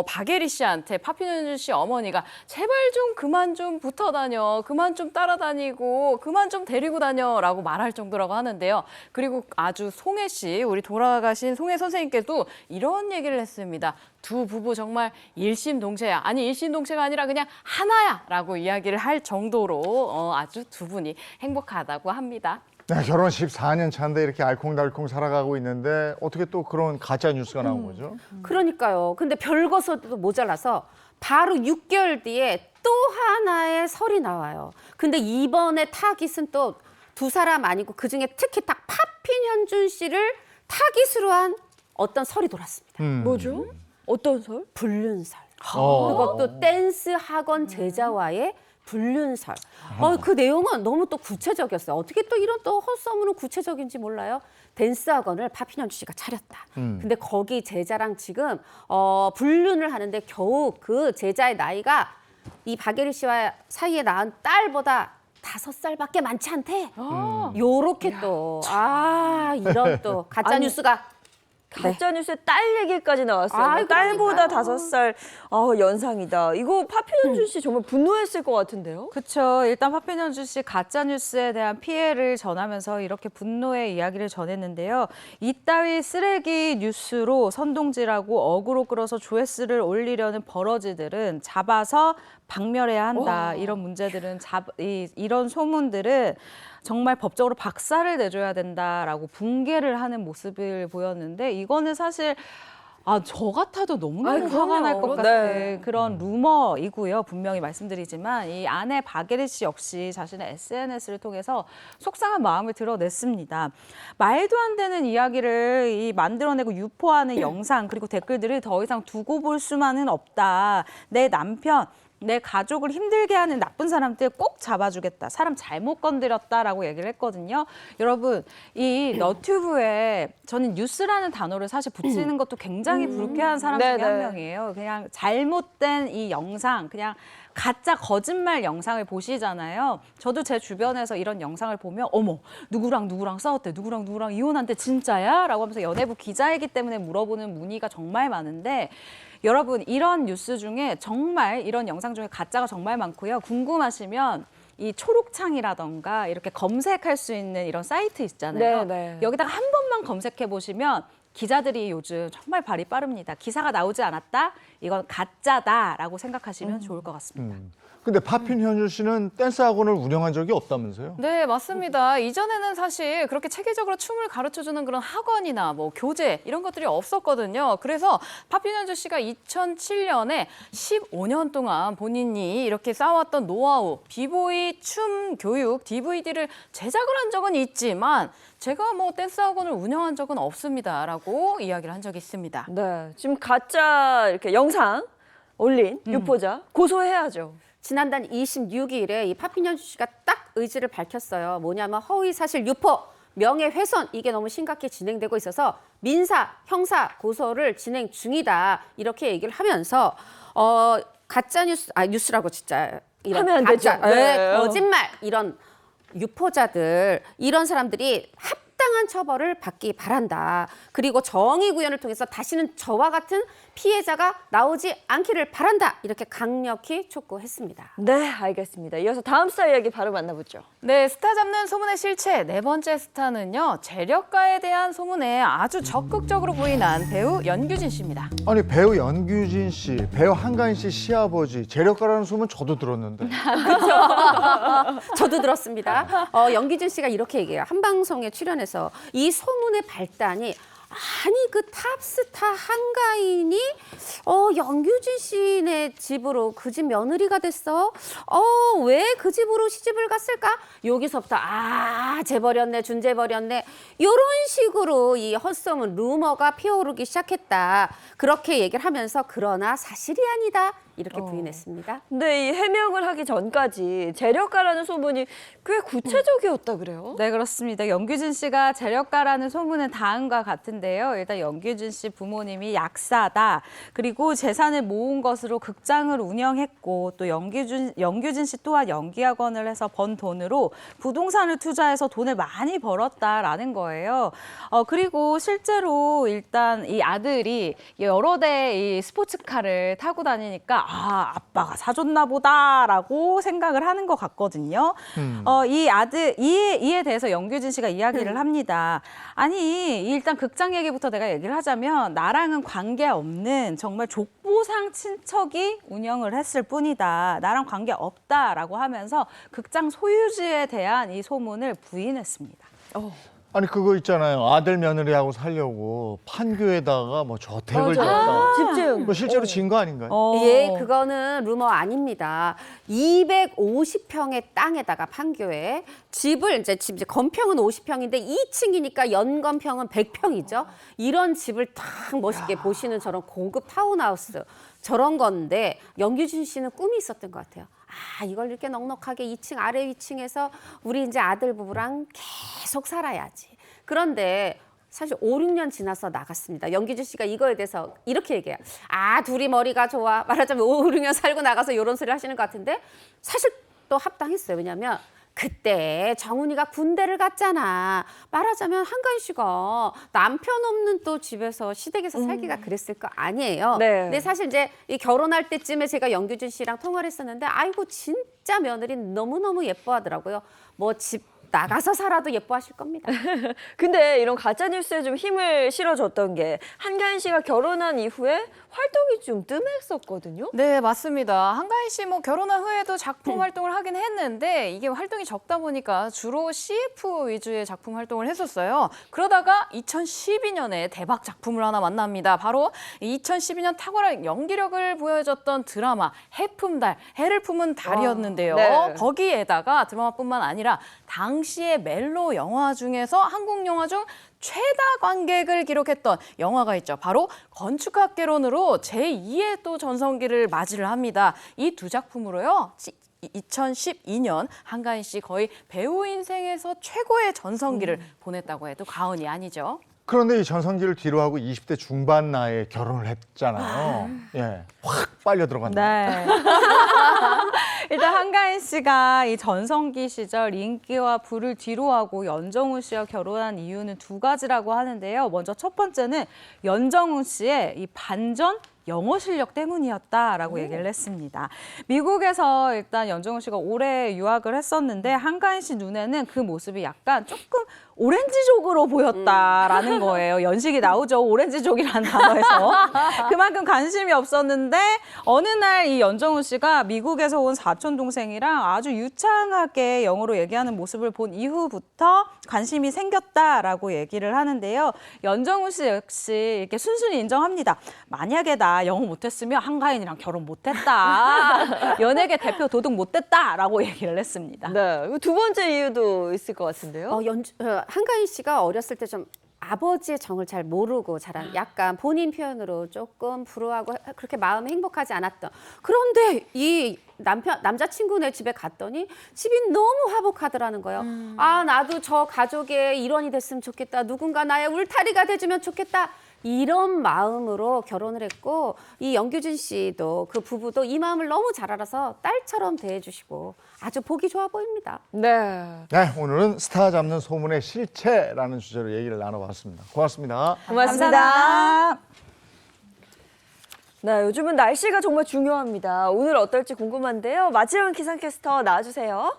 박예리 씨한테 파핀 현준 박현준 씨 어머니가 제발 좀 그만 좀 붙어 다녀, 그만 좀 따라다니고, 그만 좀 데리고 다녀라고 말할 정도라고 하는데요. 그리고 아주 송혜 씨, 우리 돌아가신 송혜 선생님께도 이런 얘기를 했습니다. 두 부부 정말 일심동체야. 아니 일심동체가 아니라 그냥 하나야라고 이야기를 할 정도로 아주 두 분이 행복하다고 합니다. 네, 결혼 14년 차인데 이렇게 알콩달콩 살아가고 있는데 어떻게 또 그런 가짜 뉴스가 나온 거죠? 그러니까요. 근데 별거서도 모자라서 바로 6개월 뒤에 또 하나의 설이 나와요. 근데 이번에 타깃은 또 두 사람 아니고 그중에 특히 딱 파핀 현준 씨를 타깃으로 한 어떤 설이 돌았습니다. 뭐죠? 어떤 설? 불륜설. 어. 그것도 댄스 학원 제자와의 불륜설. 그 내용은 너무 또 구체적이었어요. 어떻게 또 이런 또 헛소문은 구체적인지 몰라요. 댄스 학원을 파핀 현준 씨가 차렸다. 근데 거기 제자랑 지금 불륜을 하는데 겨우 그 제자의 나이가 이 박예리 씨와 사이에 낳은 딸보다 5살밖에 많지 않대. 요렇게 또 이런 또 가짜 뉴스가 가짜 뉴스에 딸 얘기까지 나왔어요. 아이, 딸보다 그러니까요. 5살 연상이다. 이거 파피현준 씨 정말 분노했을 것 같은데요? 그렇죠. 일단 파핀현준 씨 가짜 뉴스에 대한 피해를 전하면서 이렇게 분노의 이야기를 전했는데요. 이따위 쓰레기 뉴스로 선동질하고 어그로 끌어서 조회수를 올리려는 버러지들은 잡아서 박멸해야 한다. 이런 문제들은 이런 소문들은 정말 법적으로 박살을 내줘야 된다라고 붕괴를 하는 모습을 보였는데 이거는 사실 저 같아도 너무너무 화가 날 것 같은 그런 루머이고요. 분명히 말씀드리지만 이 아내 박예리 씨 역시 자신의 SNS를 통해서 속상한 마음을 드러냈습니다. 말도 안 되는 이야기를 만들어내고 유포하는 영상 그리고 댓글들을 더 이상 두고 볼 수만은 없다. 내 남편 내 가족을 힘들게 하는 나쁜 사람들 꼭 잡아주겠다. 사람 잘못 건드렸다라고 얘기를 했거든요. 여러분, 이 너튜브에 저는 뉴스라는 단어를 사실 붙이는 것도 굉장히 불쾌한 사람 중에 한 명이에요. 그냥 잘못된 이 영상, 그냥 가짜 거짓말 영상을 보시잖아요. 저도 제 주변에서 이런 영상을 보면 어머, 누구랑 싸웠대, 누구랑 이혼한대, 진짜야? 라고 하면서 연예부 기자이기 때문에 물어보는 문의가 정말 많은데 여러분, 이런 뉴스 중에 정말 이런 영상 중에 가짜가 정말 많고요. 궁금하시면 이 초록창이라던가 이렇게 검색할 수 있는 이런 사이트 있잖아요. 여기다가 한 번만 검색해 보시면 기자들이 요즘 정말 발이 빠릅니다. 기사가 나오지 않았다? 이건 가짜다라고 생각하시면 좋을 것 같습니다. 근데 파핀 현준 씨는 댄스 학원을 운영한 적이 없다면서요? 네, 맞습니다. 이전에는 사실 그렇게 체계적으로 춤을 가르쳐주는 그런 학원이나 뭐 교재 이런 것들이 없었거든요. 그래서 파핀현준 씨가 2007년에 15년 동안 본인이 이렇게 쌓아왔던 노하우, 비보이 춤 교육 DVD를 제작을 한 적은 있지만 제가 뭐 댄스 학원을 운영한 적은 없습니다라고 이야기를 한 적이 있습니다. 네, 지금 가짜 이렇게 영상 올린 유포자 고소해야죠. 지난달 26일에 이 파핀현준 씨가 딱 의지를 밝혔어요. 뭐냐면 허위 사실 유포, 명예훼손 이게 너무 심각하게 진행되고 있어서 민사, 형사 고소를 진행 중이다 이렇게 얘기를 하면서 가짜 뉴스, 뉴스라고 진짜 이런 하면 안 가짜, 되죠. 네. 거짓말 이런 유포자들 이런 사람들이 합당한 처벌을 받기 바란다. 그리고 정의 구현을 통해서 다시는 저와 같은 피해자가 나오지 않기를 바란다. 이렇게 강력히 촉구했습니다. 네, 알겠습니다. 이어서 다음 스타 이야기 바로 만나보죠. 네, 스타 잡는 소문의 실체 네 번째 스타는요. 재력가에 대한 소문에 아주 적극적으로 부인한 배우 연규진 씨입니다. 아니, 배우 연규진 씨, 배우 한가인 씨 시아버지 재력가라는 소문 저도 들었는데. 저도 들었습니다. 연기준 씨가 이렇게 얘기해요. 한 방송에 출연해서 이 소문의 발단이 아니 그 탑스타 한가인이 연규진 씨네 집으로 그 집 며느리가 됐어? 왜 그 집으로 시집을 갔을까? 여기서부터 재버렸네 준재버렸네 이런 식으로 이 헛소문 루머가 피어오르기 시작했다. 그렇게 얘기를 하면서 그러나 사실이 아니다. 이렇게 부인했습니다. 근데 이 해명을 하기 전까지 재력가라는 소문이 꽤 구체적이었다 그래요? 네, 그렇습니다. 연규진 씨가 재력가라는 소문은 다음과 같은데요. 일단 연규진 씨 부모님이 약사다. 그리고 재산을 모은 것으로 극장을 운영했고 또 연규진 씨 또한 연기학원을 해서 번 돈으로 부동산을 투자해서 돈을 많이 벌었다라는 거예요. 그리고 실제로 일단 이 아들이 여러 대의 이 스포츠카를 타고 다니니까 아빠가 사줬나 보다라고 생각을 하는 것 같거든요. 이에 대해서 영규진 씨가 이야기를 합니다. 아니, 일단 극장 얘기부터 내가 얘기를 하자면 나랑은 관계없는 정말 족보상 친척이 운영을 했을 뿐이다. 나랑 관계없다라고 하면서 극장 소유주에 대한 이 소문을 부인했습니다. 아니 그거 있잖아요. 아들 며느리하고 살려고 판교에다가 뭐 저택을 지었다. 집중. 뭐 실제로 지은 거 아닌가요? 예, 그거는 루머 아닙니다. 250평의 땅에다가 판교에 집을 이제 건평은 50평인데 2층이니까 연건평은 100평이죠. 이런 집을 딱 멋있게 보시는 저런 고급 타운하우스 저런 건데 영규진 씨는 꿈이 있었던 것 같아요. 이걸 이렇게 넉넉하게 2층 아래 위층에서 우리 이제 아들 부부랑 계속 살아야지. 그런데 사실 5, 6년 지나서 나갔습니다. 영규진 씨가 이거에 대해서 이렇게 얘기해요. 둘이 머리가 좋아. 말하자면 5, 6년 살고 나가서 이런 소리 하시는 것 같은데 사실 또 합당했어요. 왜냐하면 그때 정훈이가 군대를 갔잖아. 말하자면 한가인 씨가 남편 없는 또 집에서 시댁에서 살기가 그랬을 거 아니에요. 네. 근데 사실 이제 이 결혼할 때쯤에 제가 영규진 씨랑 통화를 했었는데 아이고 진짜 며느리 너무너무 예뻐하더라고요. 뭐 집 나가서 살아도 예뻐하실 겁니다. 근데 이런 가짜 뉴스에 좀 힘을 실어줬던 게 한가인 씨가 결혼한 이후에 활동이 좀 뜸했었거든요. 네, 맞습니다. 한가인 씨 뭐 결혼한 후에도 작품 활동을 하긴 했는데 이게 활동이 적다 보니까 주로 CF 위주의 작품 활동을 했었어요. 그러다가 2012년에 대박 작품을 하나 만납니다. 바로 2012년 탁월한 연기력을 보여줬던 드라마 해품달, 해를 품은 달이었는데요. 네. 거기에다가 드라마뿐만 아니라 당시의 멜로 영화 중에서 한국 영화 중 최다 관객을 기록했던 영화가 있죠. 바로 건축학개론으로 제2의 또 전성기를 맞이를 합니다. 이 두 작품으로요. 2012년 한가인 씨 거의 배우 인생에서 최고의 전성기를 보냈다고 해도 과언이 아니죠. 그런데 이 전성기를 뒤로하고 20대 중반 나이에 결혼을 했잖아요. 예, 확 빨려 들어간다. 네. 일단 한가인 씨가 이 전성기 시절 인기와 부를 뒤로하고 연정훈 씨와 결혼한 이유는 두 가지라고 하는데요. 먼저 첫 번째는 연정훈 씨의 이 반전 영어 실력 때문이었다라고 얘기를 했습니다. 미국에서 일단 연정훈 씨가 오래 유학을 했었는데 한가인 씨 눈에는 그 모습이 약간 조금 오렌지족으로 보였다라는 거예요. 연식이 나오죠. 오렌지족이라는 단어에서. 그만큼 관심이 없었는데 어느 날 이 연정훈 씨가 미국에서 온 사촌 동생이랑 아주 유창하게 영어로 얘기하는 모습을 본 이후부터 관심이 생겼다라고 얘기를 하는데요. 연정훈 씨 역시 이렇게 순순히 인정합니다. 만약에 나 영어 못했으면 한가인이랑 결혼 못했다. 연예계 대표 도둑 못됐다라고 얘기를 했습니다. 네, 두 번째 이유도 있을 것 같은데요. 한가인 씨가 어렸을 때 좀 아버지의 정을 잘 모르고 자란 약간 본인 표현으로 조금 불우하고 그렇게 마음이 행복하지 않았던. 그런데 이 남자친구네 집에 갔더니 집이 너무 화목하더라는 거예요. 나도 저 가족의 일원이 됐으면 좋겠다. 누군가 나의 울타리가 돼주면 좋겠다. 이런 마음으로 결혼을 했고 이 영규진 씨도 그 부부도 이 마음을 너무 잘 알아서 딸처럼 대해주시고 아주 보기 좋아 보입니다. 네. 네, 오늘은 스타 잡는 소문의 실체라는 주제로 얘기를 나눠봤습니다. 고맙습니다. 고맙습니다. 네, 요즘은 날씨가 정말 중요합니다. 오늘 어떨지 궁금한데요. 마지막 기상캐스터 나와주세요.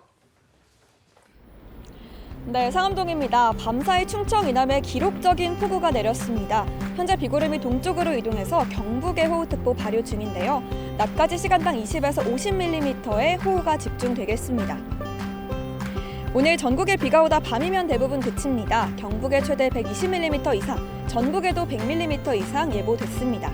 네, 상암동입니다. 밤사이 충청 이남에 기록적인 폭우가 내렸습니다. 현재 비구름이 동쪽으로 이동해서 경북에 호우특보 발효 중인데요. 낮까지 시간당 20에서 50mm의 호우가 집중되겠습니다. 오늘 전국에 비가 오다 밤이면 대부분 그칩니다. 경북에 최대 120mm 이상, 전국에도 100mm 이상 예보됐습니다.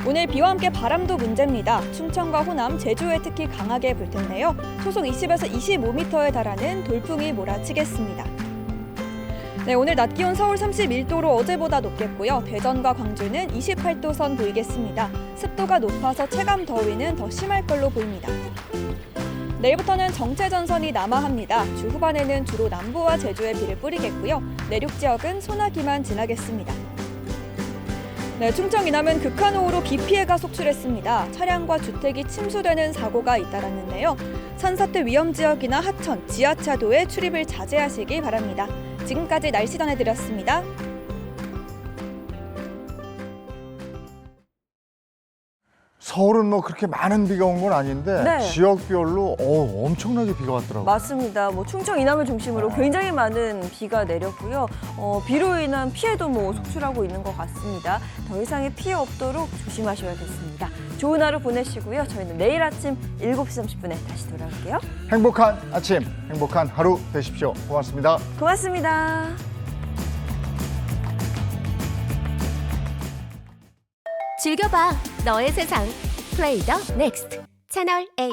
오늘 비와 함께 바람도 문제입니다. 충청과 호남, 제주에 특히 강하게 불 텐데요. 초속 20에서 25m에 달하는 돌풍이 몰아치겠습니다. 네, 오늘 낮 기온 서울 31도로 어제보다 높겠고요. 대전과 광주는 28도 선 보이겠습니다. 습도가 높아서 체감 더위는 더 심할 걸로 보입니다. 내일부터는 정체전선이 남하합니다. 주 후반에는 주로 남부와 제주에 비를 뿌리겠고요. 내륙 지역은 소나기만 지나겠습니다. 네, 충청 이남은 극한호우로 비 피해가 속출했습니다. 차량과 주택이 침수되는 사고가 잇따랐는데요. 산사태 위험 지역이나 하천, 지하차도에 출입을 자제하시기 바랍니다. 지금까지 날씨 전해드렸습니다. 서울은 뭐 그렇게 많은 비가 온 건 아닌데 네. 지역별로 엄청나게 비가 왔더라고요. 맞습니다. 뭐 충청 이남을 중심으로 굉장히 많은 비가 내렸고요. 비로 인한 피해도 뭐 속출하고 있는 것 같습니다. 더 이상의 피해 없도록 조심하셔야겠습니다. 좋은 하루 보내시고요. 저희는 내일 아침 7시 30분에 다시 돌아올게요. 행복한 아침, 행복한 하루 되십시오. 고맙습니다. 고맙습니다. 즐겨봐 너의 세상 플레이 더 넥스트 채널 A.